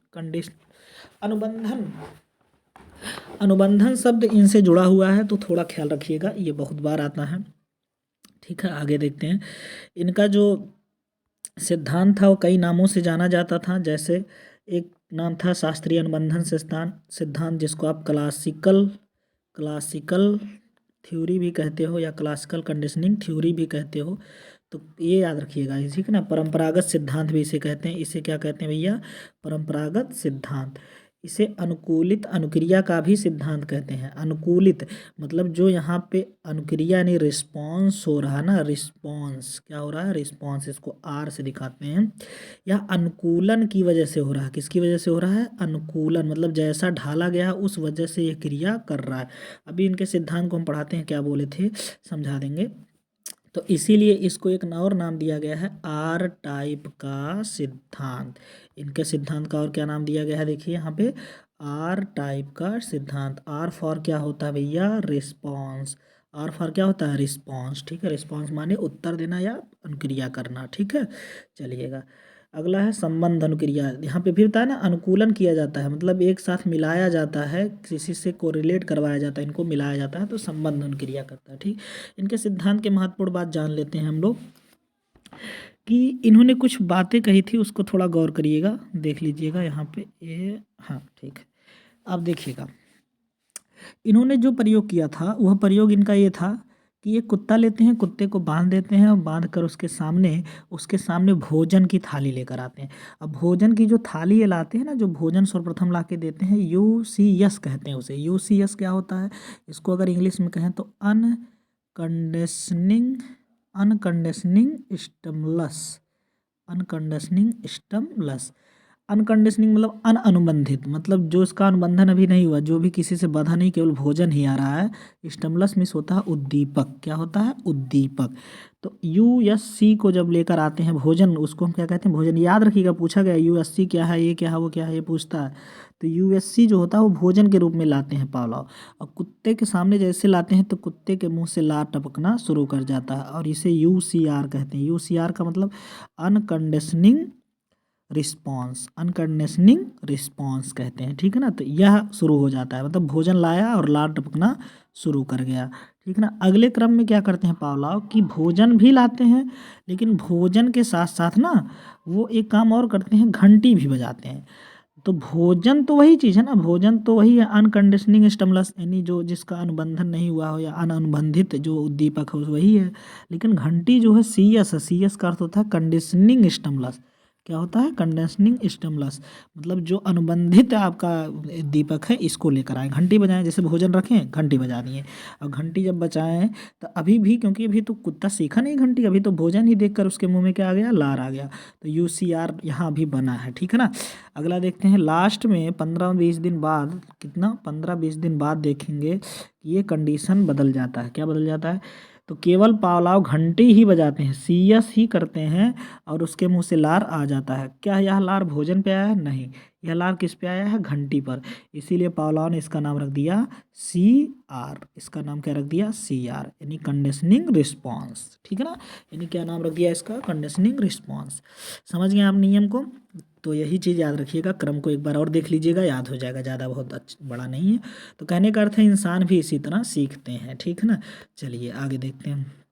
अनुबंधन। अनुबंधन शब्द इनसे जुड़ा हुआ है, तो थोड़ा ख्याल रखिएगा, ये बहुत बार आता है, ठीक है। आगे देखते हैं, इनका जो सिद्धांत था वो कई नामों से जाना जाता था। जैसे एक नाम था शास्त्रीय अनुबंधन सिद्धांत, जिसको आप क्लासिकल थ्योरी भी कहते हो, या क्लासिकल कंडीशनिंग थ्योरी भी कहते हो, तो ये याद रखिएगा, ठीक है ना। परंपरागत सिद्धांत भी इसे कहते हैं। इसे क्या कहते हैं भैया, परंपरागत सिद्धांत। इसे अनुकूलित अनुक्रिया का भी सिद्धांत कहते हैं। अनुकूलित मतलब जो यहाँ पे अनुक्रिया यानी रिस्पॉन्स हो रहा है ना, रिस्पॉन्स क्या हो रहा है, रिस्पॉन्स, इसको आर से दिखाते हैं। यह अनुकूलन की वजह से हो रहा है, किसकी वजह से हो रहा है, अनुकूलन, मतलब जैसा ढाला गया है उस वजह से यह क्रिया कर रहा है। अभी इनके सिद्धांत को हम पढ़ाते हैं, क्या बोले थे समझा देंगे। तो इसीलिए इसको एक और नाम दिया गया है आर टाइप का सिद्धांत। इनके सिद्धांत का और क्या नाम दिया गया है, देखिए यहाँ पे आर टाइप का सिद्धांत। आर फॉर क्या होता है भैया, रिस्पॉन्स। आर फॉर क्या होता है, रिस्पॉन्स। ठीक है, रिस्पॉन्स माने उत्तर देना या अनुक्रिया करना। ठीक है, चलिएगा अगला है संबंध अनुक्रिया। यहाँ पे भी बताया ना, अनुकूलन किया जाता है, मतलब एक साथ मिलाया जाता है, किसी से कोरिलेट करवाया जाता है, इनको मिलाया जाता है, तो संबंध अनुक्रिया करता है। ठीक, इनके सिद्धांत के महत्वपूर्ण बात जान लेते हैं हम लोग कि इन्होंने कुछ बातें कही थी, उसको थोड़ा गौर करिएगा, देख लीजिएगा यहाँ पे ये। हाँ ठीक है, अब देखिएगा इन्होंने जो प्रयोग किया था, वह प्रयोग इनका ये था कि एक कुत्ता लेते हैं, कुत्ते को बांध देते हैं और बांध कर उसके सामने भोजन की थाली लेकर आते हैं। अब भोजन की जो थाली ये लाते हैं ना, जो भोजन सर्वप्रथम ला के देते हैं, यूसीएस कहते हैं उसे। यूसीएस क्या होता है, इसको अगर इंग्लिश में कहें तो अनकंडीशनिंग अनकंडीशनिंग स्टिमुलस। अनकंडीशनिंग स्टिमुलस, अनकंडीशनिंग मतलब अनअनुबंधित, मतलब जो इसका अनुबंधन अभी नहीं हुआ, जो भी किसी से बाधा नहीं, केवल भोजन ही आ रहा है। स्टिमुलस मिस होता है उद्दीपक, क्या होता है, उद्दीपक। तो यूएससी को जब लेकर आते हैं भोजन, उसको हम क्या कहते हैं, भोजन। याद रखिएगा, पूछा गया यूएससी क्या है, ये क्या है, वो क्या है, ये पूछता है। तो यूएससी जो होता है वो भोजन के रूप में लाते हैं पावलाव। और कुत्ते के सामने जैसे लाते हैं तो कुत्ते के मुंह से लार टपकना शुरू कर जाता है, और इसे यूसीआर कहते हैं। यूसीआर का मतलब अनकंडीशनिंग रिस्पॉन्स, अनकंडीशनिंग रिस्पॉन्स कहते हैं। ठीक है ना, तो यह शुरू हो जाता है, मतलब भोजन लाया और लार टपकना शुरू कर गया। ठीक है ना, अगले क्रम में क्या करते हैं पावलाव कि भोजन भी लाते हैं, लेकिन भोजन के साथ साथ ना वो एक काम और करते हैं, घंटी भी बजाते हैं। तो भोजन तो वही चीज़ है ना, भोजन तो वही है, अनकंडीशनिंग स्टिमुलस, यानी जो जिसका अनुबंधन नहीं हुआ हो या अनअनुबंधित जो उद्दीपक हो वही है। लेकिन घंटी जो है सीएस है, सीएस का अर्थ होता है कंडीशनिंग स्टिमुलस। क्या होता है, कंडीशनिंग स्टिमुलस, मतलब जो अनुबंधित आपका दीपक है इसको लेकर आए, घंटी बजाएं। जैसे भोजन रखें, घंटी बजा दिए। और घंटी जब बजाएं तो अभी भी, क्योंकि अभी तो कुत्ता सीखा नहीं घंटी, अभी तो भोजन ही देखकर उसके मुंह में क्या आ गया, लार आ गया। तो यूसीआर यहाँ भी बना है। ठीक है ना, अगला देखते हैं, लास्ट में 15-20 दिन बाद, कितना, 15-20 दिन बाद देखेंगे कि ये कंडीशन बदल जाता है। क्या बदल जाता है, तो केवल पावलाव घंटी ही बजाते हैं, सीएस ही करते हैं, और उसके मुंह से लार आ जाता है। क्या यह लार भोजन पे आया है, नहीं, यह लार किस पे आया है, घंटी पर। इसीलिए पावलाव ने इसका नाम रख दिया सी आर। इसका नाम क्या रख दिया, सी आर, यानी कंडीशनिंग रिस्पॉन्स। ठीक है ना, यानी क्या नाम रख दिया इसका, कंडीशनिंग रिस्पॉन्स। समझ गए आप नियम को, तो यही चीज़ याद रखिएगा, क्रम को एक बार और देख लीजिएगा, याद हो जाएगा, ज़्यादा बहुत बड़ा नहीं है। तो कहने का अर्थ है इंसान भी इसी तरह सीखते हैं। ठीक है ना, चलिए आगे देखते हैं।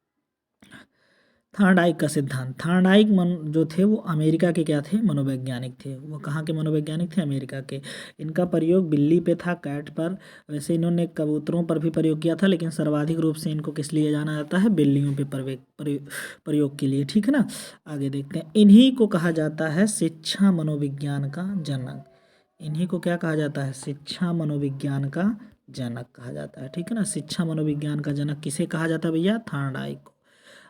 थॉर्नडाइक का सिद्धांत। थॉर्नडाइक जो थे वो अमेरिका के क्या थे, मनोवैज्ञानिक थे। वो कहाँ के मनोवैज्ञानिक थे, अमेरिका के। इनका प्रयोग बिल्ली पे था, कैट पर। वैसे इन्होंने कबूतरों पर भी प्रयोग किया था, लेकिन सर्वाधिक रूप से इनको किस लिए जाना जाता है, बिल्लियों पे प्रयोग के लिए। ठीक है ना, आगे देखते हैं। इन्हीं को कहा जाता है शिक्षा मनोविज्ञान का जनक। इन्हीं को क्या कहा जाता है, शिक्षा मनोविज्ञान का जनक कहा जाता है। ठीक है ना, शिक्षा मनोविज्ञान का जनक किसे कहा जाता है भैया, थॉर्नडाइक को।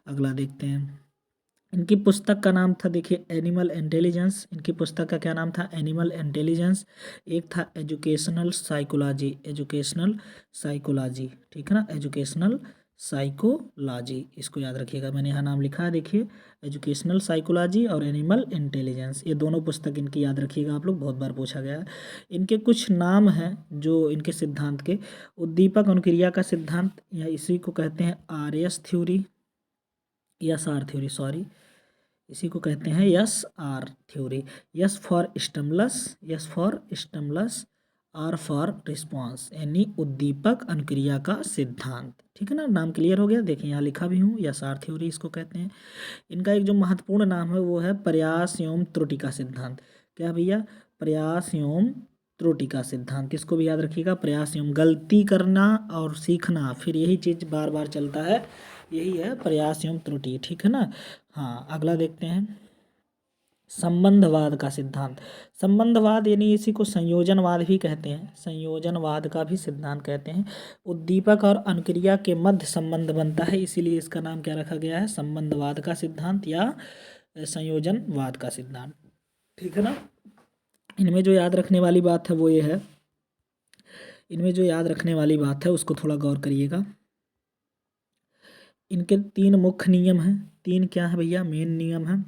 अगला देखते हैं, इनकी पुस्तक का नाम था, देखिए, एनिमल इंटेलिजेंस। इनकी पुस्तक का क्या नाम था, एनिमल इंटेलिजेंस। एक था एजुकेशनल साइकोलॉजी, एजुकेशनल साइकोलॉजी। ठीक है ना, एजुकेशनल साइकोलॉजी, इसको याद रखिएगा, मैंने यहाँ नाम लिखा है, देखिए, एजुकेशनल साइकोलॉजी और एनिमल इंटेलिजेंस, ये दोनों पुस्तक इनकी याद रखिएगा आप लोग, बहुत बार पूछा गया है। इनके कुछ नाम हैं जो इनके सिद्धांत के, उद्दीपक अनुक्रिया का सिद्धांत, या इसी को कहते हैं RS theory, S R theory, sorry, इसी को कहते हैं S R theory. S for stimulus, S for stimulus, R for response, यानी उद्दीपक अनुक्रिया का सिद्धांत। ठीक है ना, नाम क्लियर हो गया, देखिए यहाँ लिखा भी हूँ, यस आर थ्योरी इसको कहते हैं। इनका एक जो महत्वपूर्ण नाम है वो है प्रयास एवं त्रुटि का सिद्धांत। क्या भैया, प्रयास एवं त्रुटि का सिद्धांत, इसको भी याद रखिएगा। प्रयास एवं गलती करना और सीखना, फिर यही चीज़ बार बार चलता है, यही है प्रयास एवं त्रुटि। ठीक है ना, हाँ अगला देखते हैं, संबंधवाद का सिद्धांत। संबंधवाद यानी इसी को संयोजनवाद भी कहते हैं, संयोजनवाद का भी सिद्धांत कहते हैं। उद्दीपक और अनुक्रिया के मध्य संबंध बनता है, इसीलिए इसका नाम क्या रखा गया है, संबंधवाद का सिद्धांत या संयोजनवाद का सिद्धांत। ठीक है ना, इनमें जो याद रखने वाली बात है वो ये है, इनमें जो याद रखने वाली बात है उसको थोड़ा गौर करिएगा इनके 3 मुख्य नियम हैं। 3 क्या है भैया? मेन नियम हैं,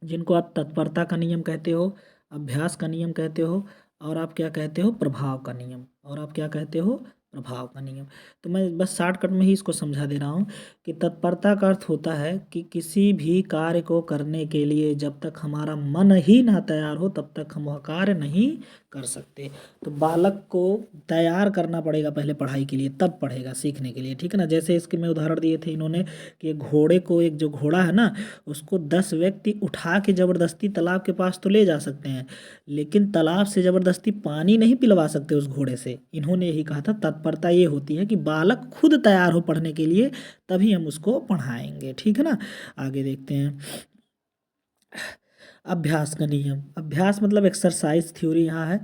जिनको आप तत्परता का नियम कहते हो, अभ्यास का नियम कहते हो, और आप क्या कहते हो? प्रभाव का नियम। और आप क्या कहते हो? प्रभाव का नियम। तो मैं बस शॉर्टकट में ही इसको समझा दे रहा हूँ कि तत्परता का अर्थ होता है कि किसी भी कार्य को करने के लिए जब तक हमारा मन ही ना तैयार हो तब तक हम वह कार्य नहीं कर सकते। तो बालक को तैयार करना पड़ेगा पहले पढ़ाई के लिए, तब पढ़ेगा सीखने के लिए, ठीक है ना। जैसे इसके मैं उदाहरण दिए थे इन्होंने कि घोड़े को, एक जो घोड़ा है ना, उसको 10 व्यक्ति उठा के ज़बरदस्ती तालाब के पास तो ले जा सकते हैं, लेकिन तालाब से ज़बरदस्ती पानी नहीं पिलवा सकते उस घोड़े से। इन्होंने यही कहा था तत्परता ये होती है कि बालक खुद तैयार हो पढ़ने के लिए, तभी हम उसको पढ़ाएंगे, ठीक है ना। आगे देखते हैं अभ्यास का नियम। अभ्यास मतलब एक्सरसाइज, थ्योरी यहाँ है,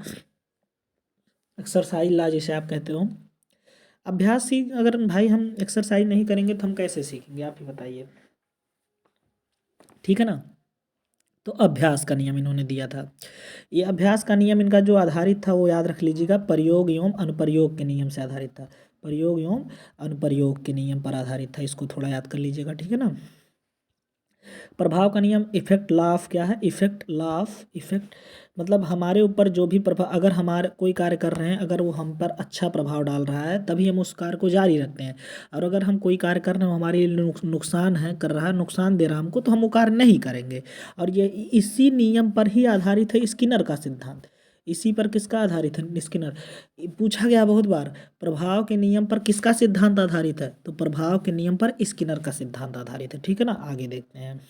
एक्सरसाइज ला जिसे आप कहते हो। अभ्यास ही अगर भाई हम एक्सरसाइज नहीं करेंगे तो हम कैसे सीखेंगे, आप ही बताइए, ठीक है ना। तो अभ्यास का नियम इन्होंने दिया था। ये अभ्यास का नियम इनका जो आधारित था वो याद रख लीजिएगा, प्रयोग एवं अनुप्रयोग के नियम से आधारित था। प्रयोग एवं अनुप्रयोग के नियम पर आधारित था, इसको थोड़ा याद कर लीजिएगा, ठीक है ना। प्रभाव का नियम, इफेक्ट लॉ ऑफ, क्या है? इफेक्ट लॉ ऑफ इफेक्ट, मतलब हमारे ऊपर जो भी प्रभाव, अगर हमारे कोई कार्य कर रहे हैं, अगर वो हम पर अच्छा प्रभाव डाल रहा है तभी हम उस कार्य को जारी रखते हैं, और अगर हम कोई कार्य कर रहे हैं वो हमारे लिए नुकसान है, कर रहा है, नुकसान दे रहा है हमको, तो हम वो कार्य नहीं करेंगे। और ये इसी नियम पर ही आधारित है स्किनर का सिद्धांत। इसी पर किसका आधारित है? स्किनर। पूछा गया बहुत बार, प्रभाव के नियम पर किसका सिद्धांत आधारित है? तो प्रभाव के नियम पर स्किनर का सिद्धांत आधारित है, ठीक है ना। आगे देखते हैं,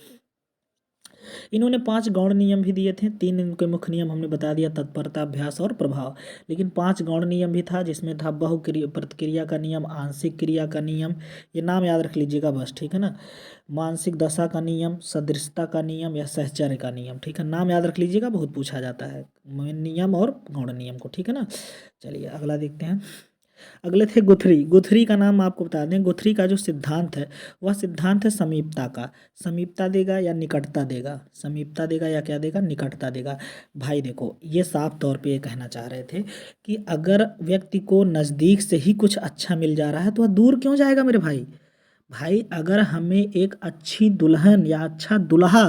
इन्होंने 5 गौण नियम भी दिए थे। 3 इनके मुख्य नियम हमने बता दिया, तत्परता, अभ्यास और प्रभाव, लेकिन 5 गौण नियम भी था, जिसमें था बहुक्रिया प्रतिक्रिया का नियम, आंशिक क्रिया का नियम, ये नाम याद रख लीजिएगा बस, ठीक है ना। मानसिक दशा का नियम, सदृशता का नियम या सहचर्य का नियम, ठीक है, नाम याद रख लीजिएगा, बहुत पूछा जाता है नियम और गौण नियम को, ठीक है ना। चलिए अगला देखते हैं। अगले थे गुथरी। गुथरी का नाम आपको बता दें, गुथरी का जो सिद्धांत है वह सिद्धांत है समीपता का। समीपता देगा या निकटता देगा, समीपता देगा या क्या देगा? निकटता देगा। भाई देखो, ये साफ तौर पे ये कहना चाह रहे थे कि अगर व्यक्ति को नज़दीक से ही कुछ अच्छा मिल जा रहा है तो वह दूर क्यों जाएगा मेरे भाई। भाई अगर हमें एक अच्छी दुल्हन या अच्छा दुल्हा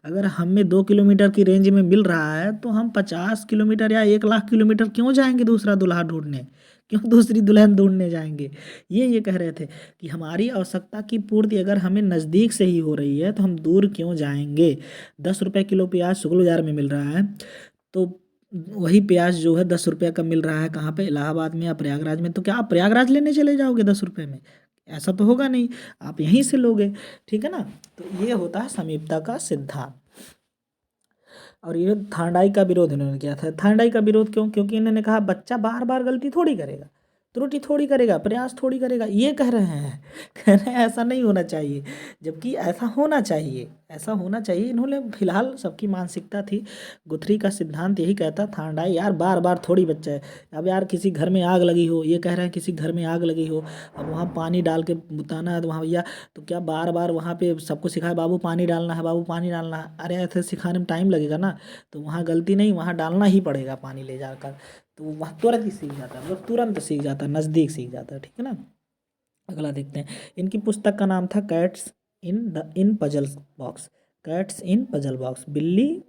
अगर हमें 2 किलोमीटर की रेंज में मिल रहा है तो हम 50 किलोमीटर या 1 लाख किलोमीटर क्यों जाएंगे दूसरा दुल्हा ढूंढने, क्यों दूसरी दुल्हन ढूंढने जाएंगे। ये कह रहे थे कि हमारी आवश्यकता की पूर्ति अगर हमें नज़दीक से ही हो रही है तो हम दूर क्यों जाएंगे। 10 रुपये किलो प्याज शुक्ल बाजार में मिल रहा है, तो वही प्याज जो है 10 रुपये का मिल रहा है कहाँ पे? इलाहाबाद में या प्रयागराज में, तो क्या आप प्रयागराज लेने चले जाओगे 10 रुपये में? ऐसा तो होगा नहीं, आप यहीं से लोगे, ठीक है ना। तो ये होता है समीपता का सिद्धांत। और ये थांडाई का विरोध इन्होंने किया था। थांडाई का विरोध क्यों? क्योंकि इन्होंने कहा बच्चा बार बार गलती थोड़ी करेगा, त्रुटि थोड़ी करेगा, प्रयास थोड़ी करेगा, ये कह रहे हैं कह रहे हैं ऐसा नहीं होना चाहिए, जबकि ऐसा होना चाहिए, ऐसा होना चाहिए। इन्होंने फिलहाल सबकी मानसिकता थी। गुथरी का सिद्धांत यही कहता, थांडाई यार बार बार थोड़ी बच्चा है। अब यार किसी घर में आग लगी हो, ये कह रहे हैं किसी घर में आग लगी हो, अब वहाँ पानी डाल के बुताना है तो वहाँ भैया, तो क्या बार बार वहाँ पे सबको सिखाए बाबू पानी डालना है, बाबू पानी डालना है? अरे ऐसे सिखाने में टाइम लगेगा ना, तो वहाँ गलती नहीं, वहाँ डालना ही पड़ेगा पानी ले जाकर, तो वहाँ तुरंत ही सीख जाता है, मतलब तुरंत सीख जाता है, नज़दीक सीख जाता है, ठीक है ना। अगला देखते हैं, इनकी पुस्तक का नाम था कैट्स इन पजल बॉक्स। कैट्स इन पजल बॉक्स, बिल्ली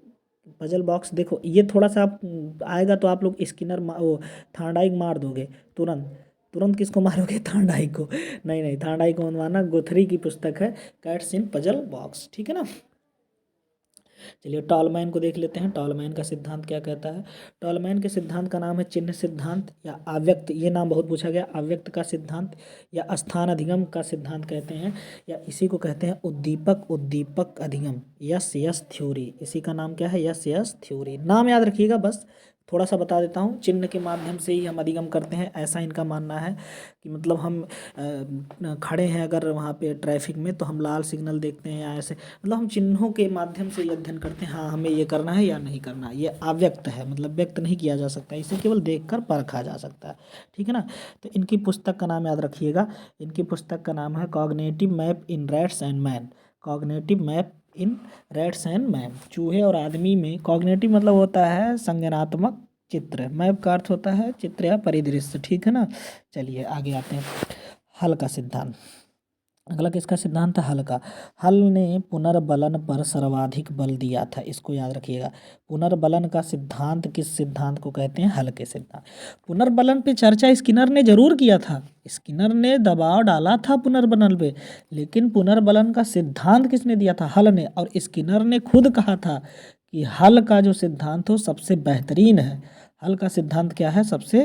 पजल बॉक्स। देखो ये थोड़ा सा आप आएगा तो आप लोग स्किनर वो थांडाई मार दोगे तुरंत, तुरंत किसको मारोगे? थांडाई को। नहीं नहीं, थांडाई को मत मारना, गुथरी की पुस्तक है कैट्स इन पजल बॉक्स, ठीक है ना। चलिए टॉलमैन को देख लेते हैं, टॉलमैन का सिद्धांत क्या कहता है। टॉलमैन के सिद्धांत का नाम है चिन्ह सिद्धांत या अव्यक्त, ये नाम बहुत पूछा गया, अव्यक्त का सिद्धांत या स्थान अधिगम का सिद्धांत कहते हैं, या इसी को कहते हैं उद्दीपक उद्दीपक अधिगम, यस यस थ्योरी। इसी का नाम क्या है? Yes yes theory. नाम याद रखिएगा बस, थोड़ा सा बता देता हूँ, चिन्ह के माध्यम से ही हम अधिगम करते हैं, ऐसा इनका मानना है कि मतलब हम खड़े हैं अगर वहाँ पे ट्रैफिक में तो हम लाल सिग्नल देखते हैं या ऐसे, मतलब हम चिन्हों के माध्यम से ये अध्ययन करते हैं, हाँ हमें ये करना है या नहीं करना। ये अव्यक्त है, मतलब व्यक्त नहीं किया जा सकता, इसे केवल देखकर परखा जा सकता है, ठीक है ना। तो इनकी पुस्तक का नाम याद रखिएगा, इनकी पुस्तक का नाम है cognitive map in rats and man. Cognitive map in rats and man, चूहे और आदमी में। कॉग्निटिव मतलब होता है संज्ञानात्मक चित्र, मैप का अर्थ होता है चित्र या परिदृश्य, ठीक है ना। चलिए आगे आते हैं, हल का सिद्धांत। अगला किसका सिद्धांत था? हल का। हल ने पुनर्बलन पर सर्वाधिक बल दिया था, इसको याद रखिएगा। पुनर्बलन का सिद्धांत किस सिद्धांत को कहते हैं? हल के सिद्धांत। पुनर्बलन पे चर्चा स्किनर ने जरूर किया था, स्किनर ने दबाव डाला था पुनर्बलन पे, लेकिन पुनर्बलन का सिद्धांत किसने दिया था? हल ने। और स्किनर ने खुद कहा था कि हल का जो सिद्धांत हो सबसे बेहतरीन है। हल का सिद्धांत क्या है? सबसे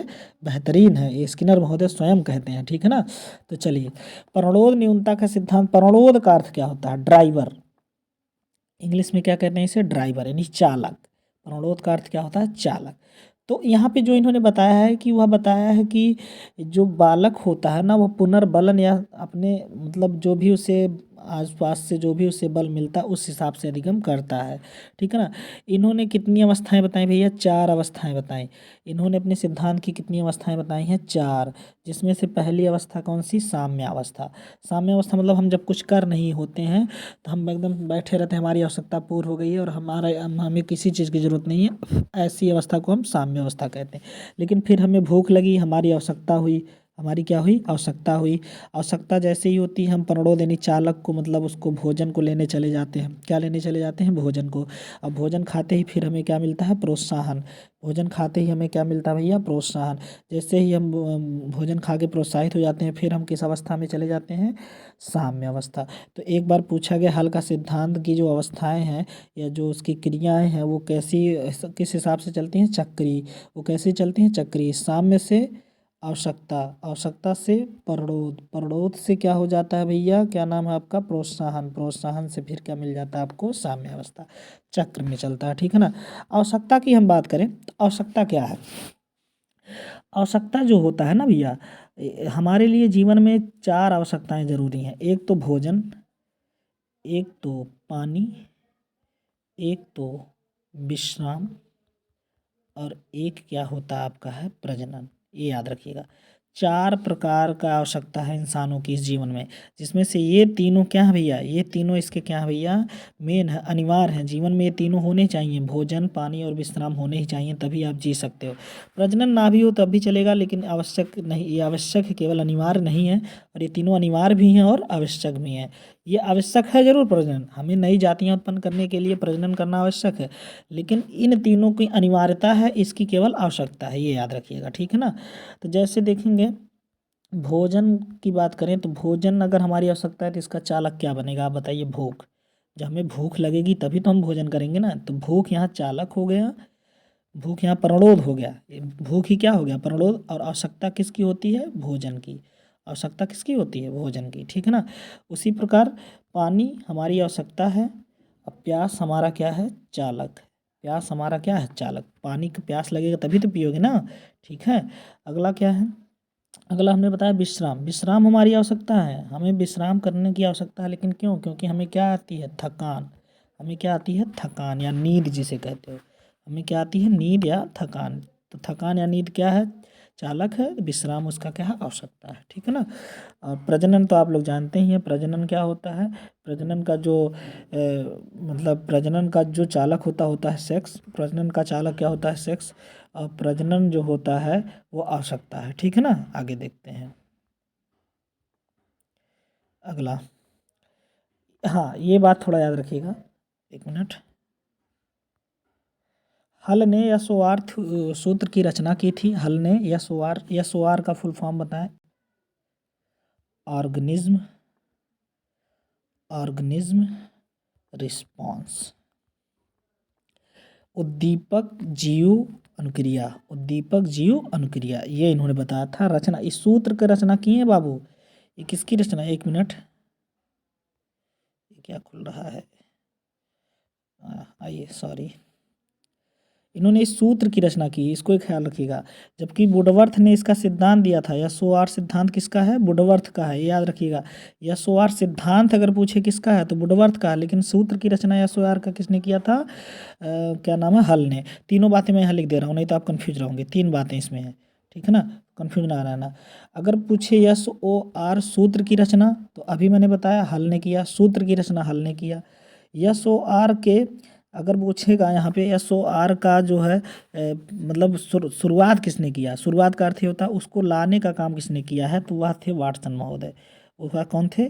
बेहतरीन है, ये स्किनर महोदय स्वयं कहते हैं, ठीक है ना। तो चलिए, प्रणोद न्यूनता का सिद्धांत। प्रणोद का अर्थ क्या होता है? ड्राइवर। इंग्लिश में क्या कहते हैं इसे? ड्राइवर, यानी चालक। प्रणोद का अर्थ क्या होता है? चालक। तो यहाँ पे जो इन्होंने बताया है कि वह बताया है कि जो बालक होता है ना, वह पुनर्बलन या अपने मतलब जो भी उसे आसपास से जो भी उसे बल मिलता है उस हिसाब से अधिगम करता है, ठीक है ना। इन्होंने कितनी अवस्थाएं बताई भैया? 4 अवस्थाएं बताई। इन्होंने अपने सिद्धांत की कितनी अवस्थाएं बताई हैं? 4। जिसमें से पहली अवस्था कौन सी? साम्य अवस्था। साम्य अवस्था मतलब हम जब कुछ कर नहीं होते हैं तो हम एकदम बैठे रहते हैं, हमारी आवश्यकता पूर्ण हो गई है और हमें किसी चीज़ की ज़रूरत नहीं है, ऐसी अवस्था को हम साम्य अवस्था कहते हैं। लेकिन फिर हमें भूख लगी, हमारी आवश्यकता हुई, हमारी क्या हुई? आवश्यकता हुई। आवश्यकता जैसे ही होती है हम प्रणोद यानी चालक को मतलब उसको भोजन को लेने चले जाते हैं। क्या लेने चले जाते हैं? भोजन को। अब भोजन खाते ही फिर हमें क्या मिलता है? प्रोत्साहन। भोजन खाते ही हमें क्या मिलता है भैया? प्रोत्साहन। जैसे ही हम भोजन खा के प्रोत्साहित हो जाते हैं फिर हम किस अवस्था में चले जाते हैं? साम्य अवस्था। तो एक बार पूछा गया हल का सिद्धांत की जो अवस्थाएं हैं या जो उसकी क्रियाएं हैं वो कैसी किस हिसाब से चलती हैं? चक्री। वो कैसे चलती हैं? चक्री। साम्य से आवश्यकता, आवश्यकता से प्रणोद, प्रणोद से क्या हो जाता है भैया? क्या नाम है आपका? प्रोत्साहन। प्रोत्साहन से फिर क्या मिल जाता है आपको? साम्य अवस्था। चक्र में चलता है, ठीक है ना। आवश्यकता की हम बात करें तो आवश्यकता क्या है? आवश्यकता जो होता है ना भैया, हमारे लिए जीवन में 4 आवश्यकताएं जरूरी हैं। एक तो भोजन, एक तो पानी, एक तो विश्राम, और एक क्या होता है आपका है? प्रजनन। ये याद रखिएगा। 4 प्रकार का आवश्यकता है इंसानों की इस जीवन में, जिसमें से ये तीनों क्या है भैया? ये तीनों इसके क्या है भैया? मेन है, अनिवार्य है। जीवन में ये तीनों होने चाहिए, भोजन, पानी और विश्राम होने ही चाहिए, तभी आप जी सकते हो। प्रजनन ना भी हो तब भी चलेगा, लेकिन आवश्यक नहीं, ये आवश्यक है, केवल अनिवार्य नहीं है। और ये तीनों अनिवार्य भी हैं और आवश्यक भी हैं। ये आवश्यक है जरूर प्रजनन, हमें नई जातियाँ उत्पन्न करने के लिए प्रजनन करना आवश्यक है, लेकिन इन तीनों की अनिवार्यता है, इसकी केवल आवश्यकता है, ये याद रखिएगा, ठीक है ना। तो जैसे देखेंगे भोजन की बात करें तो भोजन अगर हमारी आवश्यकता है तो इसका चालक क्या बनेगा? आप बताइए। भूख। जब हमें भूख लगेगी तभी तो हम भोजन करेंगे ना, तो भूख यहाँ चालक हो गया, भूख यहाँ प्रणोद हो गया। ये भूख ही क्या हो गया? प्रणोद। और आवश्यकता किसकी होती है? भोजन की। आवश्यकता किसकी होती है? भोजन की, ठीक है ना। उसी प्रकार पानी हमारी आवश्यकता है, अब प्यास हमारा क्या है? चालक। प्यास हमारा क्या है? चालक। पानी की प्यास लगेगा तभी तो पियोगे ना, ठीक है। अगला क्या है? अगला हमने बताया विश्राम। विश्राम हमारी आवश्यकता है, हमें विश्राम करने की आवश्यकता है, लेकिन क्यों? क्योंकि हमें क्या आती है? थकान। हमें क्या आती है? थकान या नींद जिसे कहते हो। हमें क्या आती है? नींद या थकान। तो थकान या नींद क्या है? चालक है। विश्राम उसका क्या है? आवश्यकता है, ठीक है ना। और प्रजनन तो आप लोग जानते ही हैं, प्रजनन क्या होता है? प्रजनन का जो मतलब प्रजनन का जो चालक होता होता है सेक्स। प्रजनन का चालक क्या होता है? सेक्स। और प्रजनन जो होता है वो आवश्यकता है, ठीक है ना। आगे देखते हैं अगला। हाँ, ये बात थोड़ा याद रखिएगा, एक मिनट। हल ने एसओआर सूत्र की रचना की थी। हल ने एसओआर, एसओआर का फुल फॉर्म बताएं। Organism, organism response. उद्दीपक जीव अनुक्रिया, उद्दीपक जीव अनुक्रिया, ये इन्होंने बताया था। रचना, इस सूत्र की रचना की है बाबू। ये किसकी रचना? एक मिनट, ये क्या खुल रहा है? आइए, सॉरी। इन्होंने इस सूत्र की रचना की, इसको एक ख्याल रखिएगा। जबकि वुडवर्थ ने इसका सिद्धांत दिया था। एसओआर सिद्धांत किसका है? वुडवर्थ का है, ये याद रखिएगा। एसओआर सिद्धांत अगर पूछे किसका है तो वुडवर्थ का है, लेकिन सूत्र की रचना एसओआर का किसने किया था? क्या नाम है? हल ने। तीनों बातें मैं यहाँ लिख दे रहा हूँ, नहीं तो आप कन्फ्यूज रहोगे। 3 बातें इसमें हैं, ठीक है ना, कन्फ्यूज ना रहना। अगर पूछे एसओआर सूत्र की रचना तो अभी मैंने बताया हल ने किया, सूत्र की रचना हल ने किया। एसओआर के अगर पूछेगा यहाँ पे एसओआर का जो है मतलब शुरुआत किसने किया? शुरुआत का अर्थ ये होता है उसको लाने का काम किसने किया है, तो वह थे वाटसन महोदय। वह कौन थे?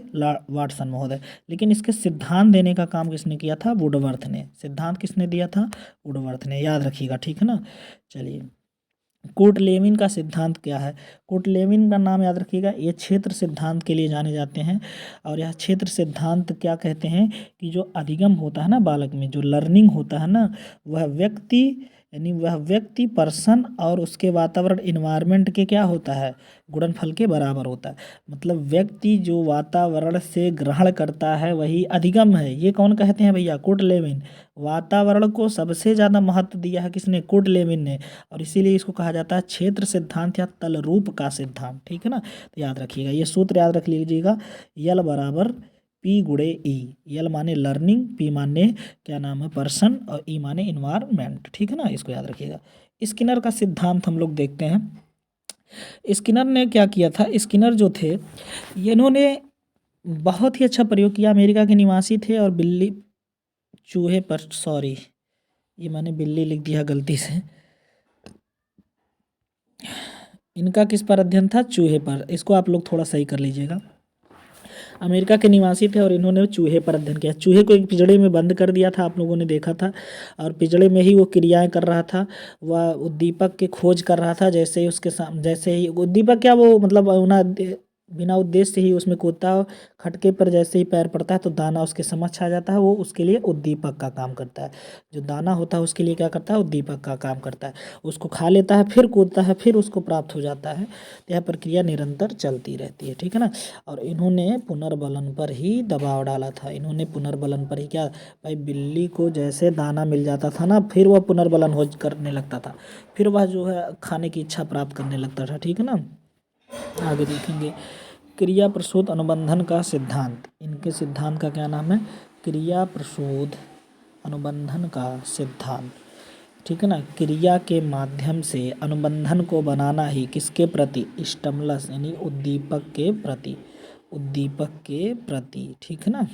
वाटसन महोदय। लेकिन इसके सिद्धांत देने का काम किसने किया था? वुडवर्थ ने। सिद्धांत किसने दिया था? वुडवर्थ ने, याद रखिएगा, ठीक है ना। चलिए, कोर्ट लेविन का सिद्धांत क्या है? कोर्ट लेविन का नाम याद रखिएगा, ये क्षेत्र सिद्धांत के लिए जाने जाते हैं। और यह क्षेत्र सिद्धांत क्या कहते हैं कि जो अधिगम होता है ना बालक में, जो लर्निंग होता है ना, वह व्यक्ति यानी वह व्यक्ति, पर्सन और उसके वातावरण, इन्वायरमेंट के क्या होता है? गुणनफल के बराबर होता है। मतलब व्यक्ति जो वातावरण से ग्रहण करता है वही अधिगम है। ये कौन कहते हैं भैया? Kurt Lewin. वातावरण को सबसे ज़्यादा महत्व दिया है किसने? कोर्ट लेविन ने। और इसीलिए इसको कहा जाता है क्षेत्र सिद्धांत या तल रूप का सिद्धांत, ठीक है ना। तो याद रखिएगा, ये सूत्र याद रख लीजिएगा, यल बराबर पी गुणे ई। यल माने लर्निंग, पी माने क्या नाम है? पर्सन, और ई माने इन्वायरमेंट, ठीक है ना। इसको याद रखिएगा। स्किनर का सिद्धांत हम लोग देखते हैं। स्किनर ने क्या किया था? स्किनर जो थे, इन्होंने बहुत ही अच्छा प्रयोग किया। अमेरिका के निवासी थे और बिल्ली चूहे पर, सॉरी ये मैंने बिल्ली लिख दिया गलती से। इनका किस पर अध्ययन था? चूहे पर। इसको आप लोग थोड़ा सही कर लीजिएगा। अमेरिका के निवासी थे और इन्होंने चूहे पर अध्ययन किया। चूहे को एक पिंजड़े में बंद कर दिया था, आप लोगों ने देखा था, और पिंजड़े में ही वो क्रियाएं कर रहा था। वह उद्दीपक की खोज कर रहा था। जैसे ही उसके सामने, जैसे ही उद्दीपक क्या, वो मतलब बिना उद्देश्य ही उसमें कूदता है। खटके पर जैसे ही पैर पड़ता है तो दाना उसके समक्ष आ जाता है। वो उसके लिए उद्दीपक का काम करता है। जो दाना होता है उसके लिए क्या करता है? उद्दीपक का काम करता है। उसको खा लेता है, फिर कूदता है, फिर उसको प्राप्त हो जाता है। तो यह प्रक्रिया निरंतर चलती रहती है, ठीक है ना। और इन्होंने पुनर्बलन पर ही दबाव डाला था। इन्होंने पुनर्बलन पर ही क्या भाई, बिल्ली को जैसे दाना मिल जाता था ना, फिर वह पुनर्बलन हो करने लगता था। फिर वह जो है खाने की इच्छा प्राप्त करने लगता था, ठीक है ना। आगे देखेंगे क्रिया प्रसूत अनुबंधन का सिद्धांत। इनके सिद्धांत का क्या नाम है? क्रिया प्रसूत अनुबंधन का सिद्धांत, ठीक है ना। क्रिया के माध्यम से अनुबंधन को बनाना ही किसके प्रति? स्टिमुलस यानी उद्दीपक के प्रति, उद्दीपक के प्रति, ठीक है ना।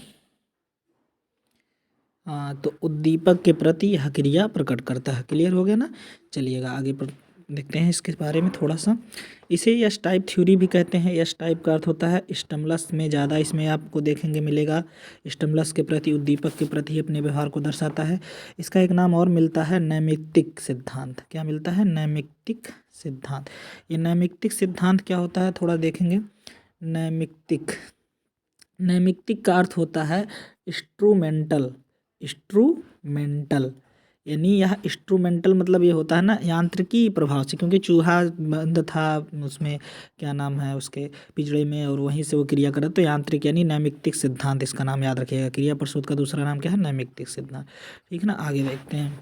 हाँ, तो उद्दीपक के प्रति यह क्रिया प्रकट करता है। क्लियर हो गया ना। चलिएगा आगे पर देखते हैं इसके बारे में थोड़ा सा। इसे यस टाइप थ्योरी भी कहते हैं। यस टाइप का अर्थ होता है स्टिमुलस में ज़्यादा, इसमें आपको देखेंगे मिलेगा स्टिमुलस के प्रति, उद्दीपक के प्रति अपने व्यवहार को दर्शाता है। इसका एक नाम और मिलता है नैमित्तिक सिद्धांत। क्या मिलता है? नैमित्तिक सिद्धांत। ये नैमित्तिक सिद्धांत क्या होता है थोड़ा देखेंगे। नैमित्तिक, नैमित्तिक का अर्थ होता है इंस्ट्रूमेंटल। इंस्ट्रूमेंटल यानी यह इंस्ट्रूमेंटल मतलब ये होता है ना यांत्रिकी प्रभाव से, क्योंकि चूहा बंद था उसमें, क्या नाम है उसके पिंजड़े में, और वहीं से वो क्रिया कर रहा, तो यांत्रिक यानी नैमित्तिक सिद्धांत इसका नाम याद रखिएगा। क्रिया प्रसूत का दूसरा नाम क्या है? नैमित्तिक सिद्धांत, ठीक है ना। आगे देखते हैं,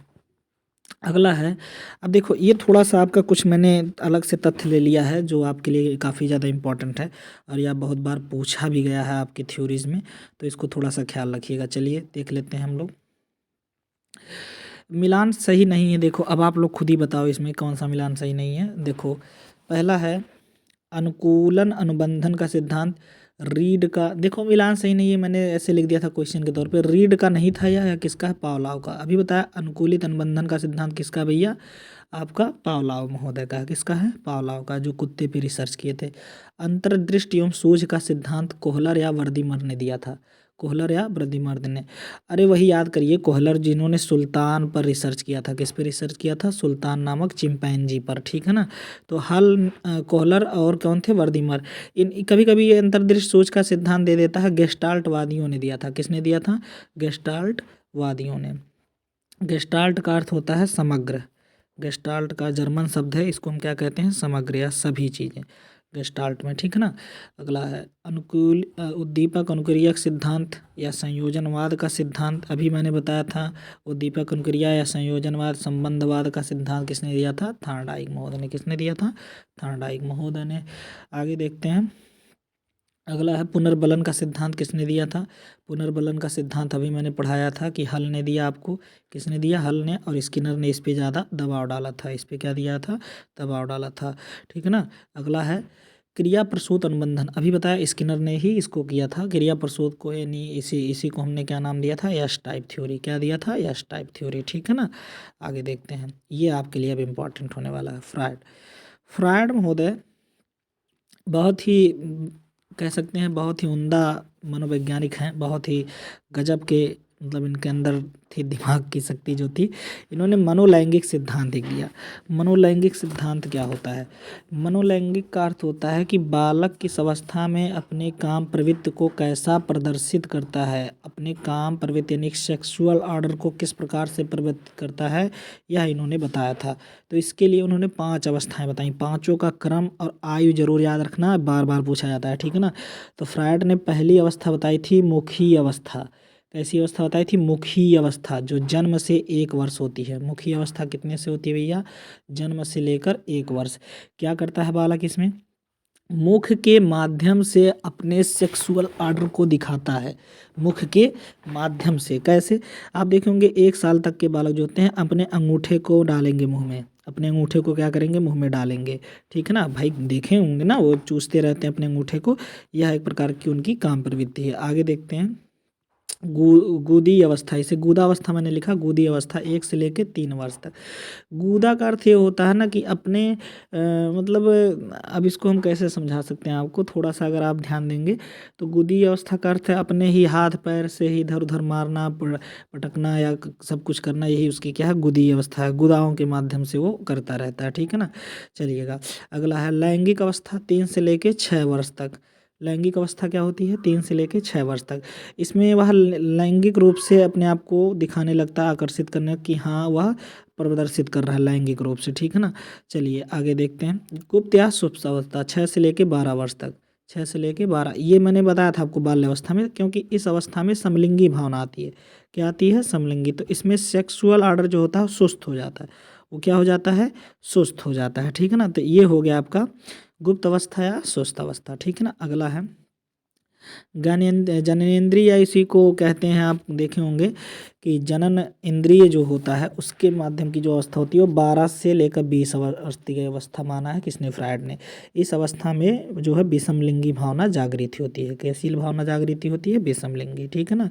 अगला है। अब देखो ये थोड़ा सा आपका कुछ मैंने अलग से तथ्य ले लिया है जो आपके लिए काफ़ी ज़्यादा इम्पोर्टेंट है, और यह बहुत बार पूछा भी गया है आपकी थ्योरीज में, तो इसको थोड़ा सा ख्याल रखिएगा। चलिए देख लेते हैं हम लोग। मिलान सही नहीं है। देखो अब आप लोग खुद ही बताओ इसमें कौन सा मिलान सही नहीं है। देखो पहला है अनुकूलन अनुबंधन का सिद्धांत। रीड का, देखो मिलान सही नहीं है, मैंने ऐसे लिख दिया था क्वेश्चन के तौर पे। रीड का नहीं था या किसका है? पावलाव का। अभी बताया अनुकूलित अनुबंधन का सिद्धांत किसका भैया? आपका पावलाव महोदय का। किसका है? पावलाव का, जो कुत्ते पे रिसर्च किए थे। अंतर्दृष्टि एवं सूझ का सिद्धांत कोहलर या वर्दीमर ने दिया था। कोहलर या वर्दीमर ने, अरे वही याद करिए, कोहलर जिन्होंने सुल्तान पर रिसर्च किया था। किस पे रिसर्च किया था? सुल्तान नामक चिंपैंजी पर, ठीक है ना। तो हल कोहलर और कौन थे? वर्दीमर। इन कभी कभी ये अंतर्दृष्टि सोच का सिद्धांत दे देता है गेस्टाल्ट वादियों ने दिया था। किसने दिया था? गेस्टाल्ट वादियों ने। गेस्टाल्ट का अर्थ होता है समग्र। गेस्टाल्ट का जर्मन शब्द है, इसको हम क्या कहते हैं? समग्र या सभी चीज़ें गेस्टाल्ट में, ठीक है ना। अगला है अनुकूल उद्दीपक अनुक्रियक सिद्धांत या संयोजनवाद का सिद्धांत। अभी मैंने बताया था उद्दीपक अनुक्रिया या संयोजनवाद संबंधवाद का सिद्धांत किसने दिया था? थॉर्नडाइक महोदय ने। किसने दिया था? थॉर्नडाइक महोदय ने। आगे देखते हैं, अगला है पुनर्बलन का सिद्धांत किसने दिया था? पुनर्बलन का सिद्धांत अभी मैंने पढ़ाया था कि हल ने दिया आपको। किसने दिया? हल ने। और स्किनर ने इस पे ज़्यादा दबाव डाला था। इस पे क्या दिया था? दबाव डाला था, ठीक है ना। अगला है क्रिया प्रसूत अनुबंधन। अभी बताया स्किनर ने ही इसको किया था क्रिया प्रसूत को, यानी इसी को हमने क्या नाम दिया था? Yes type theory. क्या दिया था? यस टाइप थ्योरी, ठीक है ना। आगे देखते हैं, ये आपके लिए अब इम्पोर्टेंट होने वाला है। फ्रायड। फ्रायड महोदय बहुत ही कह सकते हैं बहुत ही उम्दा मनोवैज्ञानिक हैं, बहुत ही गजब के, मतलब इनके अंदर थी दिमाग की शक्ति जो थी। इन्होंने मनोलैंगिक सिद्धांत एक दिया। मनोलैंगिक सिद्धांत क्या होता है? मनोलैंगिक का अर्थ होता है कि बालक किस अवस्था में अपने काम प्रवृत्ति को कैसा प्रदर्शित करता है, अपने काम प्रवृत्ति यानी सेक्सुअल ऑर्डर को किस प्रकार से प्रवर्तित करता है, यह इन्होंने बताया था। तो इसके लिए उन्होंने 5 अवस्थाएं बताई। पांचों का क्रम और आयु जरूर याद रखना, बार बार पूछा जाता है, ठीक है ना। तो फ्रायड ने पहली अवस्था बताई थी मुखी अवस्था। कैसी अवस्था बताई थी? मुखी अवस्था, जो जन्म से 1 वर्ष होती है। मुखी अवस्था कितने से होती है भैया? जन्म से लेकर 1 वर्ष। क्या करता है बालक इसमें? मुख के माध्यम से अपने सेक्सुअल आर्डर को दिखाता है। मुख के माध्यम से कैसे? आप देखे होंगे 1 साल तक के बालक जो होते हैं अपने अंगूठे को डालेंगे मुंह में, अपने अंगूठे को क्या करेंगे? मुंह में डालेंगे, ठीक है ना भाई। देखे होंगे ना, वो चूसते रहते हैं अपने अंगूठे को। यह एक प्रकार की उनकी काम प्रवृत्ति है। आगे देखते हैं गुदी अवस्था, इसे गुदा अवस्था मैंने लिखा। गुदी अवस्था 1 से लेकर 3 वर्ष तक। गूदा का अर्थ ये होता है ना कि अपने मतलब अब इसको हम कैसे समझा सकते हैं आपको, थोड़ा सा अगर आप ध्यान देंगे तो गुदी अवस्था का अर्थ है अपने ही हाथ पैर से ही इधर उधर मारना, पटकना या सब कुछ करना, यही उसकी क्या है? गुदी अवस्था है। गुदाओं के माध्यम से वो करता रहता है, ठीक है ना। चलिएगा, अगला है लैंगिक अवस्था 3 से लेकर 6 वर्ष तक। लैंगिक अवस्था क्या होती है? 3 से लेकर 6 वर्ष तक। इसमें वह लैंगिक रूप से अपने आप को दिखाने लगता है, आकर्षित करने कि हाँ वह प्रदर्शित कर रहा है लैंगिक रूप से, ठीक है ना। चलिए आगे देखते हैं गुप्त या सुप्त अवस्था 6 से लेकर 12 वर्ष तक। 6 से लेकर 12, ये मैंने बताया था आपको बाल्यावस्था में, क्योंकि इस अवस्था में समलिंगी भावना आती है। क्या आती है? समलिंगी। तो इसमें सेक्सुअल आर्डर जो होता है सुस्त हो जाता है। वो क्या हो जाता है? सुस्त हो जाता है, ठीक है ना। तो ये हो गया आपका गुप्त अवस्था या सुस्त अवस्था, ठीक है ना। अगला है जननेंद्रिय, इसी को कहते हैं, आप देखे होंगे कि जनन इंद्रिय जो होता है उसके माध्यम की जो अवस्था होती है वो 12 से लेकर 20 वर्ष की अवस्था माना है किसने? फ्रायड ने। इस अवस्था में जो है विषमलिंगी भावना जागृति होती है। कैसी भावना जागृति होती है? विषमलिंगी, ठीक है ना।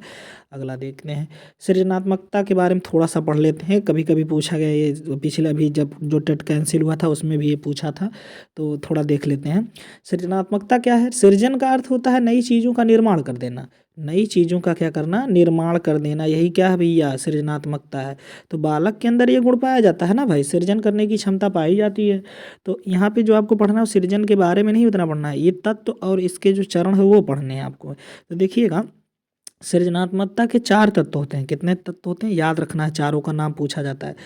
अगला देखते हैं सृजनात्मकता के बारे में थोड़ा सा पढ़ लेते हैं। कभी कभी पूछा गया, ये पिछले अभी जब जो टेट कैंसिल हुआ था उसमें भी ये पूछा था, तो थोड़ा देख लेते हैं। सृजनात्मकता क्या है? सृजन का अर्थ होता है नई चीज़ों का निर्माण कर देना। नई चीज़ों का क्या करना? निर्माण कर देना, यही क्या है भैया? सृजनात्मकता है। तो बालक के अंदर ये गुण पाया जाता है ना भाई, सृजन करने की क्षमता पाई जाती है। तो यहाँ पे जो आपको पढ़ना है सृजन के बारे में नहीं उतना पढ़ना है, ये तत्व और इसके जो चरण है वो पढ़ने हैं आपको। तो देखिएगा सृजनात्मकता के 4 तत्व होते हैं। कितने तत्व होते हैं? याद रखना है, चारों का नाम पूछा जाता है।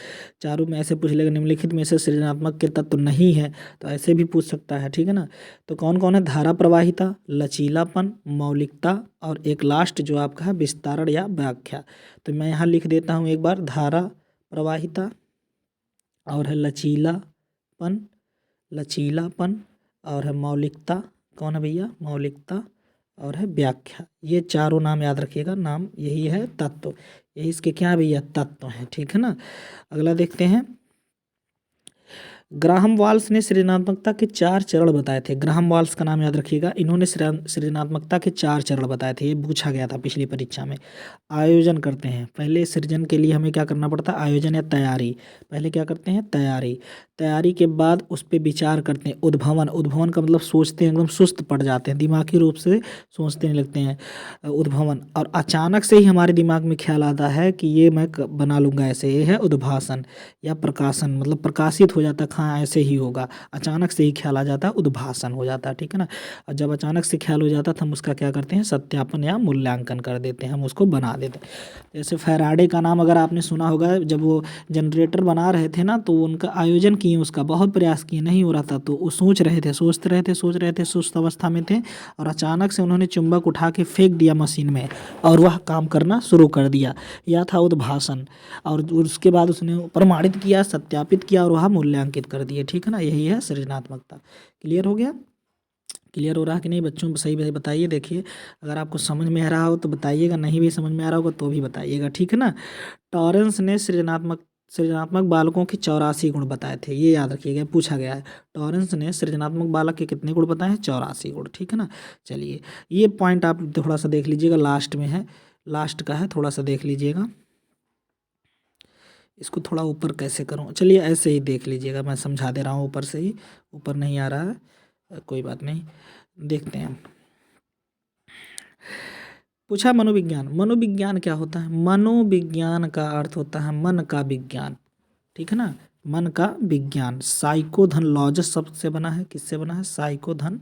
चारों में ऐसे पूछ लेगा निम्नलिखित में से सृजनात्मक के तत्व नहीं है, तो ऐसे भी पूछ सकता है, ठीक है ना। तो कौन कौन है? धारा प्रवाहिता, लचीलापन, मौलिकता और एक लास्ट जो आपका है विस्तारण या व्याख्या। तो मैं यहाँ लिख देता हूँ एक बार, धारा प्रवाहिता और है लचीलापन, लचीलापन और है मौलिकता। कौन है भैया? मौलिकता और है व्याख्या। ये चारों नाम याद रखिएगा, नाम यही है तत्व, यही इसके क्या है भैया? तत्व हैं, ठीक है ना। अगला देखते हैं ग्राहम वाल्स ने सृजनात्मकता के 4 चरण बताए थे। ग्राहम वाल्स का नाम याद रखिएगा, इन्होंने सृजनात्मकता के 4 चरण बताए थे। ये पूछा गया था पिछली परीक्षा में। आयोजन करते हैं, पहले सृजन के लिए हमें क्या करना पड़ता है? आयोजन या तैयारी। पहले क्या करते हैं? तैयारी। तैयारी के बाद उस पर विचार करते हैं। उद्भवन, उद्भवन का मतलब सोचते हैं, एकदम सुस्त पड़ जाते हैं, दिमागी रूप से सोचने लगते हैं। उद्भवन, और अचानक से ही हमारे दिमाग में ख्याल आता है कि ये मैं बना लूँगा ऐसे, ये है उद्भासन या प्रकाशन, मतलब प्रकाशित हो जाता है, हाँ ऐसे ही होगा। अचानक से ही ख्याल आ जाता है, उद्भासन हो जाता है, ठीक है ना। और जब अचानक से ख्याल हो जाता है तो हम उसका क्या करते हैं? सत्यापन या मूल्यांकन कर देते हैं, हम उसको बना देते हैं। जैसे फैराडे का नाम अगर आपने सुना होगा, जब वो जनरेटर बना रहे थे ना तो उनका आयोजन किए, उसका बहुत प्रयास किए, नहीं हो रहा था, तो वो सोच रहे थे, सोच रहे थे, सुस्त अवस्था में थे, और अचानक से उन्होंने चुंबक उठा के फेंक दिया मशीन में और वह काम करना शुरू कर दिया। यह था उद्भासन। और उसके बाद उसने प्रमाणित किया, सत्यापित किया और वह मूल्यांकित कर दिए, ठीक है ना। यही है सृजनात्मकता। क्लियर हो गया? क्लियर हो रहा है कि नहीं बच्चों? सही सही बताइए। देखिए अगर आपको समझ में आ रहा हो तो बताइएगा, नहीं भी समझ में आ रहा होगा तो भी बताइएगा, ठीक है ना। टॉरेंस ने सृजनात्मक बालकों के 84 गुण बताए थे, ये याद रखिएगा, पूछा गया है। टॉरेंस ने सृजनात्मक बालक के कितने गुण बताए हैं? 84 गुण, ठीक है ना। चलिए ये पॉइंट आप थोड़ा सा देख लीजिएगा, लास्ट में है, लास्ट का है, थोड़ा सा देख लीजिएगा। इसको थोड़ा ऊपर कैसे करूँ? चलिए ऐसे ही देख लीजिएगा, मैं समझा दे रहा हूँ ऊपर से ही, ऊपर नहीं आ रहा है, कोई बात नहीं, देखते हैं। पूछा मनोविज्ञान। मनोविज्ञान क्या होता है? मनोविज्ञान का अर्थ होता है मन का विज्ञान, ठीक है ना, मन का विज्ञान। साइकोधन लॉजस शब्द से बना है, किससे बना है? साइकोधन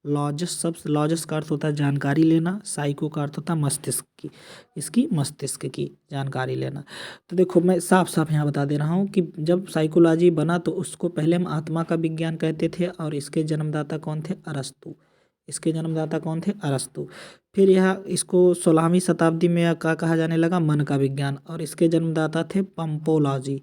लॉजस शब्द, लॉजस का अर्थ होता है जानकारी लेना, साइको का अर्थ होता है मस्तिष्क की, इसकी मस्तिष्क की जानकारी लेना। तो देखो मैं साफ साफ यहाँ बता दे रहा हूँ कि जब साइकोलॉजी बना तो उसको पहले हम आत्मा का विज्ञान कहते थे, और इसके जन्मदाता कौन थे? अरस्तु। इसके जन्मदाता कौन थे? अरस्तु। फिर यह इसको 16वीं शताब्दी में क्या कहा जाने लगा? मन का विज्ञान। और इसके जन्मदाता थे पंपोलॉजी।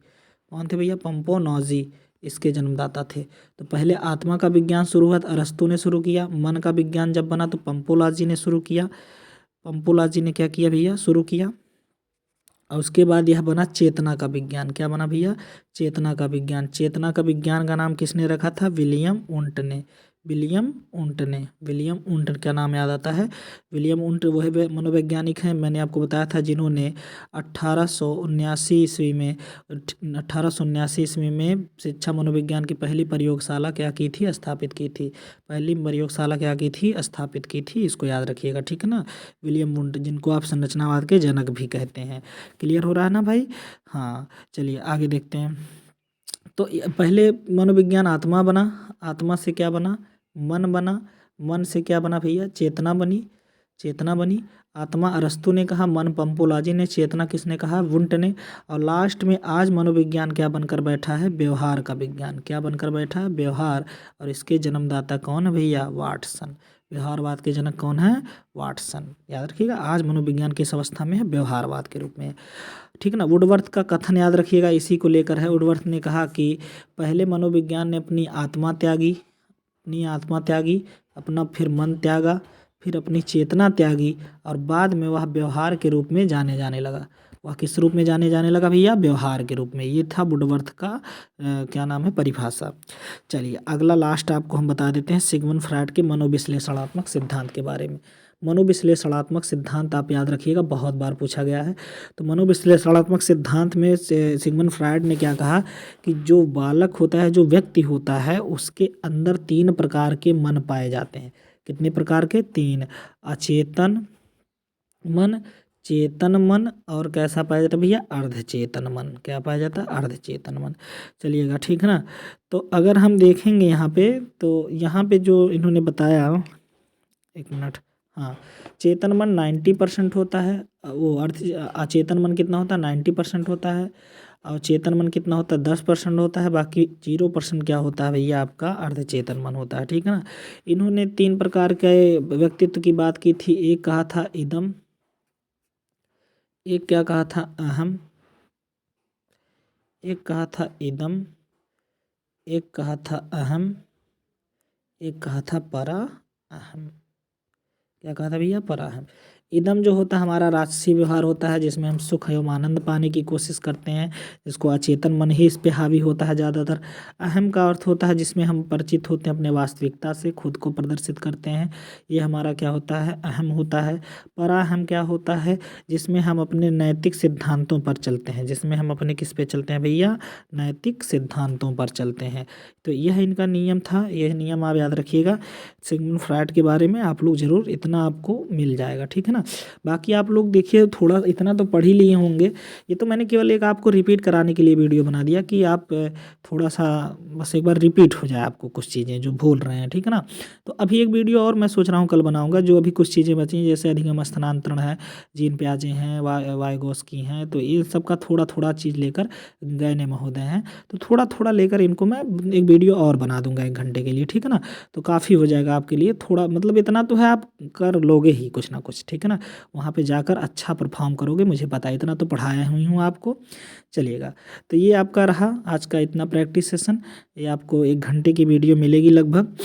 कौन थे भैया? पंपोलॉजी इसके जन्मदाता थे। तो पहले आत्मा का विज्ञान शुरू हुआ तो अरस्तु ने शुरू किया, मन का विज्ञान जब बना तो पंपोलॉजी ने शुरू किया। पंपोलॉजी ने क्या किया भैया? शुरू किया। और उसके बाद यह बना चेतना का विज्ञान। क्या बना भैया? चेतना का विज्ञान। चेतना का विज्ञान का नाम किसने रखा था? विलियम वुंट ने। विलियम वुंट ने। विलियम वुंट का नाम याद आता है। विलियम वुंट वही मनोवैज्ञानिक हैं, मैंने आपको बताया था, जिन्होंने 1879 ईस्वी में 1879 ईस्वी में शिक्षा मनोविज्ञान की पहली प्रयोगशाला क्या की थी? स्थापित की थी। पहली प्रयोगशाला क्या की थी? स्थापित की थी। इसको याद रखिएगा, ठीक है ना। विलियम वुंट, जिनको आप संरचनावाद के जनक भी कहते हैं। क्लियर हो रहा है ना भाई? हाँ, चलिए आगे देखते हैं। तो पहले मनोविज्ञान आत्मा बना, आत्मा से क्या बना? मन बना, मन से क्या बना भैया? चेतना बनी, चेतना बनी। आत्मा अरस्तु ने कहा, मन पंपोलॉजी ने, चेतना किसने कहा? वुंट ने। और लास्ट में आज मनोविज्ञान क्या बनकर बैठा है? व्यवहार का विज्ञान। क्या बनकर बैठा है? व्यवहार। और इसके जन्मदाता कौन है भैया? वाटसन। व्यवहारवाद के जनक कौन है? वाटसन। याद रखिएगा, आज मनोविज्ञान किस अवस्था में है? व्यवहारवाद के रूप में, ठीक है ना। वुडवर्थ का कथन याद रखिएगा, इसी को लेकर है। वुडवर्थ ने कहा कि पहले मनोविज्ञान ने अपनी आत्मा त्यागी, अपनी आत्मा त्यागी, अपना फिर मन त्यागा, फिर अपनी चेतना त्यागी, और बाद में वह व्यवहार के रूप में जाने जाने लगा। वह किस रूप में जाने जाने लगा भैया? व्यवहार के रूप में। ये था वुडवर्थ का क्या नाम है? परिभाषा। चलिए अगला लास्ट आपको हम बता देते हैं सिगमंड फ्रॉइड के मनोविश्लेषणात्मक सिद्धांत के बारे में। मनोविश्लेषणात्मक सिद्धांत आप याद रखिएगा, बहुत बार पूछा गया है। तो मनोविश्लेषणात्मक सिद्धांत में सिगमंड फ्रॉइड ने क्या कहा कि जो बालक होता है, जो व्यक्ति होता है, उसके अंदर 3 प्रकार के मन पाए जाते हैं। कितने प्रकार के? 3। अचेतन मन, चेतन मन, और कैसा पाया जाता है भैया? अर्धचेतन मन। क्या पाया जाता है? अर्धचेतन मन। चलिएगा, ठीक है ना। तो अगर हम देखेंगे यहाँ पे, तो यहाँ पे जो इन्होंने बताया, एक मिनट, हाँ, चेतन मन 90% होता है, वो अचेतन मन कितना होता है? 90% होता है। और चेतन मन कितना होता है? 10% होता है। बाकी 0% क्या होता है भैया? आपका अर्धचेतन मन होता है, ठीक है ना। इन्होंने 3 प्रकार के व्यक्तित्व की बात की थी। एक कहा था इदम, एक क्या कहा था? अहम, एक कहा था इदम, एक कहा था अहम, एक कहा था परा अहम। क्या कहा था भैया? पराहम। इदम जो होता है हमारा राजसी व्यवहार होता है, जिसमें हम सुख एवं आनंद पाने की कोशिश करते हैं, जिसको अचेतन मन ही इस पे हावी होता है ज़्यादातर। अहम का अर्थ होता है जिसमें हम परिचित होते हैं अपने वास्तविकता से, खुद को प्रदर्शित करते हैं, ये हमारा क्या होता है? अहम होता है। पराहम क्या होता है? जिसमें हम अपने नैतिक सिद्धांतों पर चलते हैं, जिसमें हम अपने किस पे चलते हैं भैया? नैतिक सिद्धांतों पर चलते हैं। तो यह इनका नियम था, यह नियम आप याद रखिएगा। सिगमंड फ्रॉइड के बारे में आप लोग जरूर, इतना आपको मिल जाएगा, ठीक है ना। बाकी आप लोग देखिए, थोड़ा इतना तो पढ़ ही लिए होंगे। ये तो मैंने केवल एक आपको रिपीट कराने के लिए वीडियो बना दिया कि आप थोड़ा सा बस एक बार रिपीट हो जाए आपको कुछ चीज़ें जो भूल रहे हैं, ठीक है ना। तो अभी एक वीडियो और मैं सोच रहा हूँ कल बनाऊँगा, जो अभी कुछ चीज़ें बची हैं, जैसे अधिगम स्थानांतरण है, जीन प्याजे हैं, वाइगोस्की हैं, तो ये सब का थोड़ा थोड़ा चीज़ लेकर गैने महोदय हैं, तो थोड़ा थोड़ा लेकर इनको मैं एक वीडियो और बना दूंगा 1 घंटे के लिए, ठीक है ना। तो काफ़ी हो जाएगा आपके लिए। थोड़ा मतलब इतना तो है, आप कर लोगे ही कुछ ना कुछ, ठीक है ना। वहाँ पे जाकर अच्छा परफॉर्म करोगे, मुझे पता है, इतना तो पढ़ाया हुई हूँ आपको। चलिएगा, तो ये आपका रहा आज का इतना प्रैक्टिस सेशन। ये आपको 1 घंटे की वीडियो मिलेगी लगभग,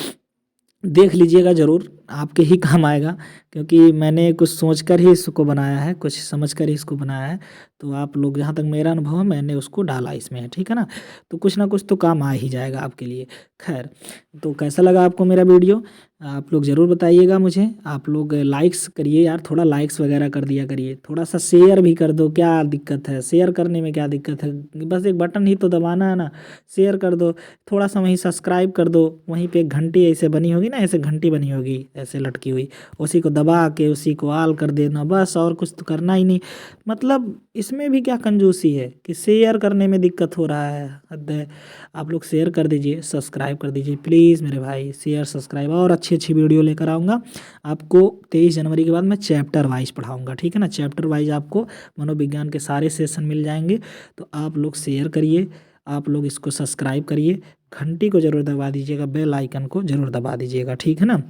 देख लीजिएगा ज़रूर, आपके ही काम आएगा, क्योंकि मैंने कुछ सोचकर ही इसको बनाया है, कुछ समझकर ही इसको बनाया है। तो आप लोग, जहाँ तक मेरा अनुभव है, मैंने उसको डाला इसमें, ठीक है ना। तो कुछ ना कुछ तो काम आ ही जाएगा आपके लिए। खैर, तो कैसा लगा आपको मेरा वीडियो? आप लोग ज़रूर बताइएगा मुझे। आप लोग लाइक्स करिए यार, थोड़ा लाइक्स वगैरह कर दिया करिए, थोड़ा सा शेयर भी कर दो। क्या दिक्कत है शेयर करने में? क्या दिक्कत है? बस एक बटन ही तो दबाना है ना, शेयर कर दो। थोड़ा सा वहीं सब्सक्राइब कर दो, वहीं पे एक घंटी ऐसे बनी होगी ना, ऐसे घंटी बनी होगी, ऐसे लटकी हुई, उसी को दबा के उसी को आल कर देना बस, और कुछ तो करना ही नहीं। मतलब इसमें भी क्या कंजूसी है कि शेयर करने में दिक्कत हो रहा है, हद है। आप लोग शेयर कर दीजिए, सब्सक्राइब कर दीजिए प्लीज़ मेरे भाई, शेयर सब्सक्राइब, और अच्छी अच्छी वीडियो लेकर आऊँगा आपको। 23 जनवरी के बाद मैं चैप्टर वाइज पढ़ाऊँगा, ठीक है ना। चैप्टर वाइज आपको मनोविज्ञान के सारे सेशन मिल जाएंगे। तो आप लोग शेयर करिए, आप लोग इसको सब्सक्राइब करिए, घंटी को ज़रूर दबा दीजिएगा, बेल आइकन को ज़रूर दबा दीजिएगा, ठीक है ना।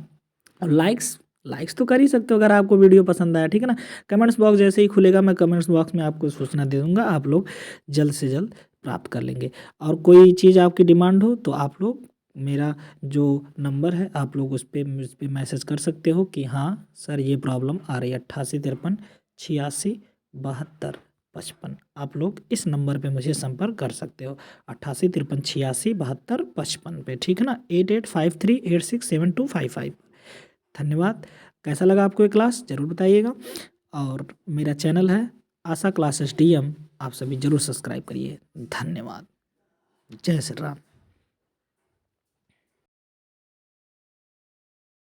और लाइक्स लाइक्स तो कर ही सकते हो अगर आपको वीडियो पसंद आया, ठीक है ना। कमेंट्स बॉक्स जैसे ही खुलेगा मैं कमेंट्स बॉक्स में आपको सूचना दे दूंगा, आप लोग जल्द से जल्द प्राप्त कर लेंगे। और कोई चीज़ आपकी डिमांड हो तो आप लोग मेरा जो नंबर है आप लोग उस पर मैसेज कर सकते हो कि हाँ सर ये प्रॉब्लम आ रही है, 88 53 86 72 55। आप लोग इस नंबर पे मुझे संपर्क कर सकते हो, 88 53 86 72 55 पे, ठीक है ना। 8853867255। धन्यवाद। कैसा लगा आपको ये क्लास ज़रूर बताइएगा। और मेरा चैनल है आशा क्लासेस DM, आप सभी ज़रूर सब्सक्राइब करिए। धन्यवाद। जय श्री राम।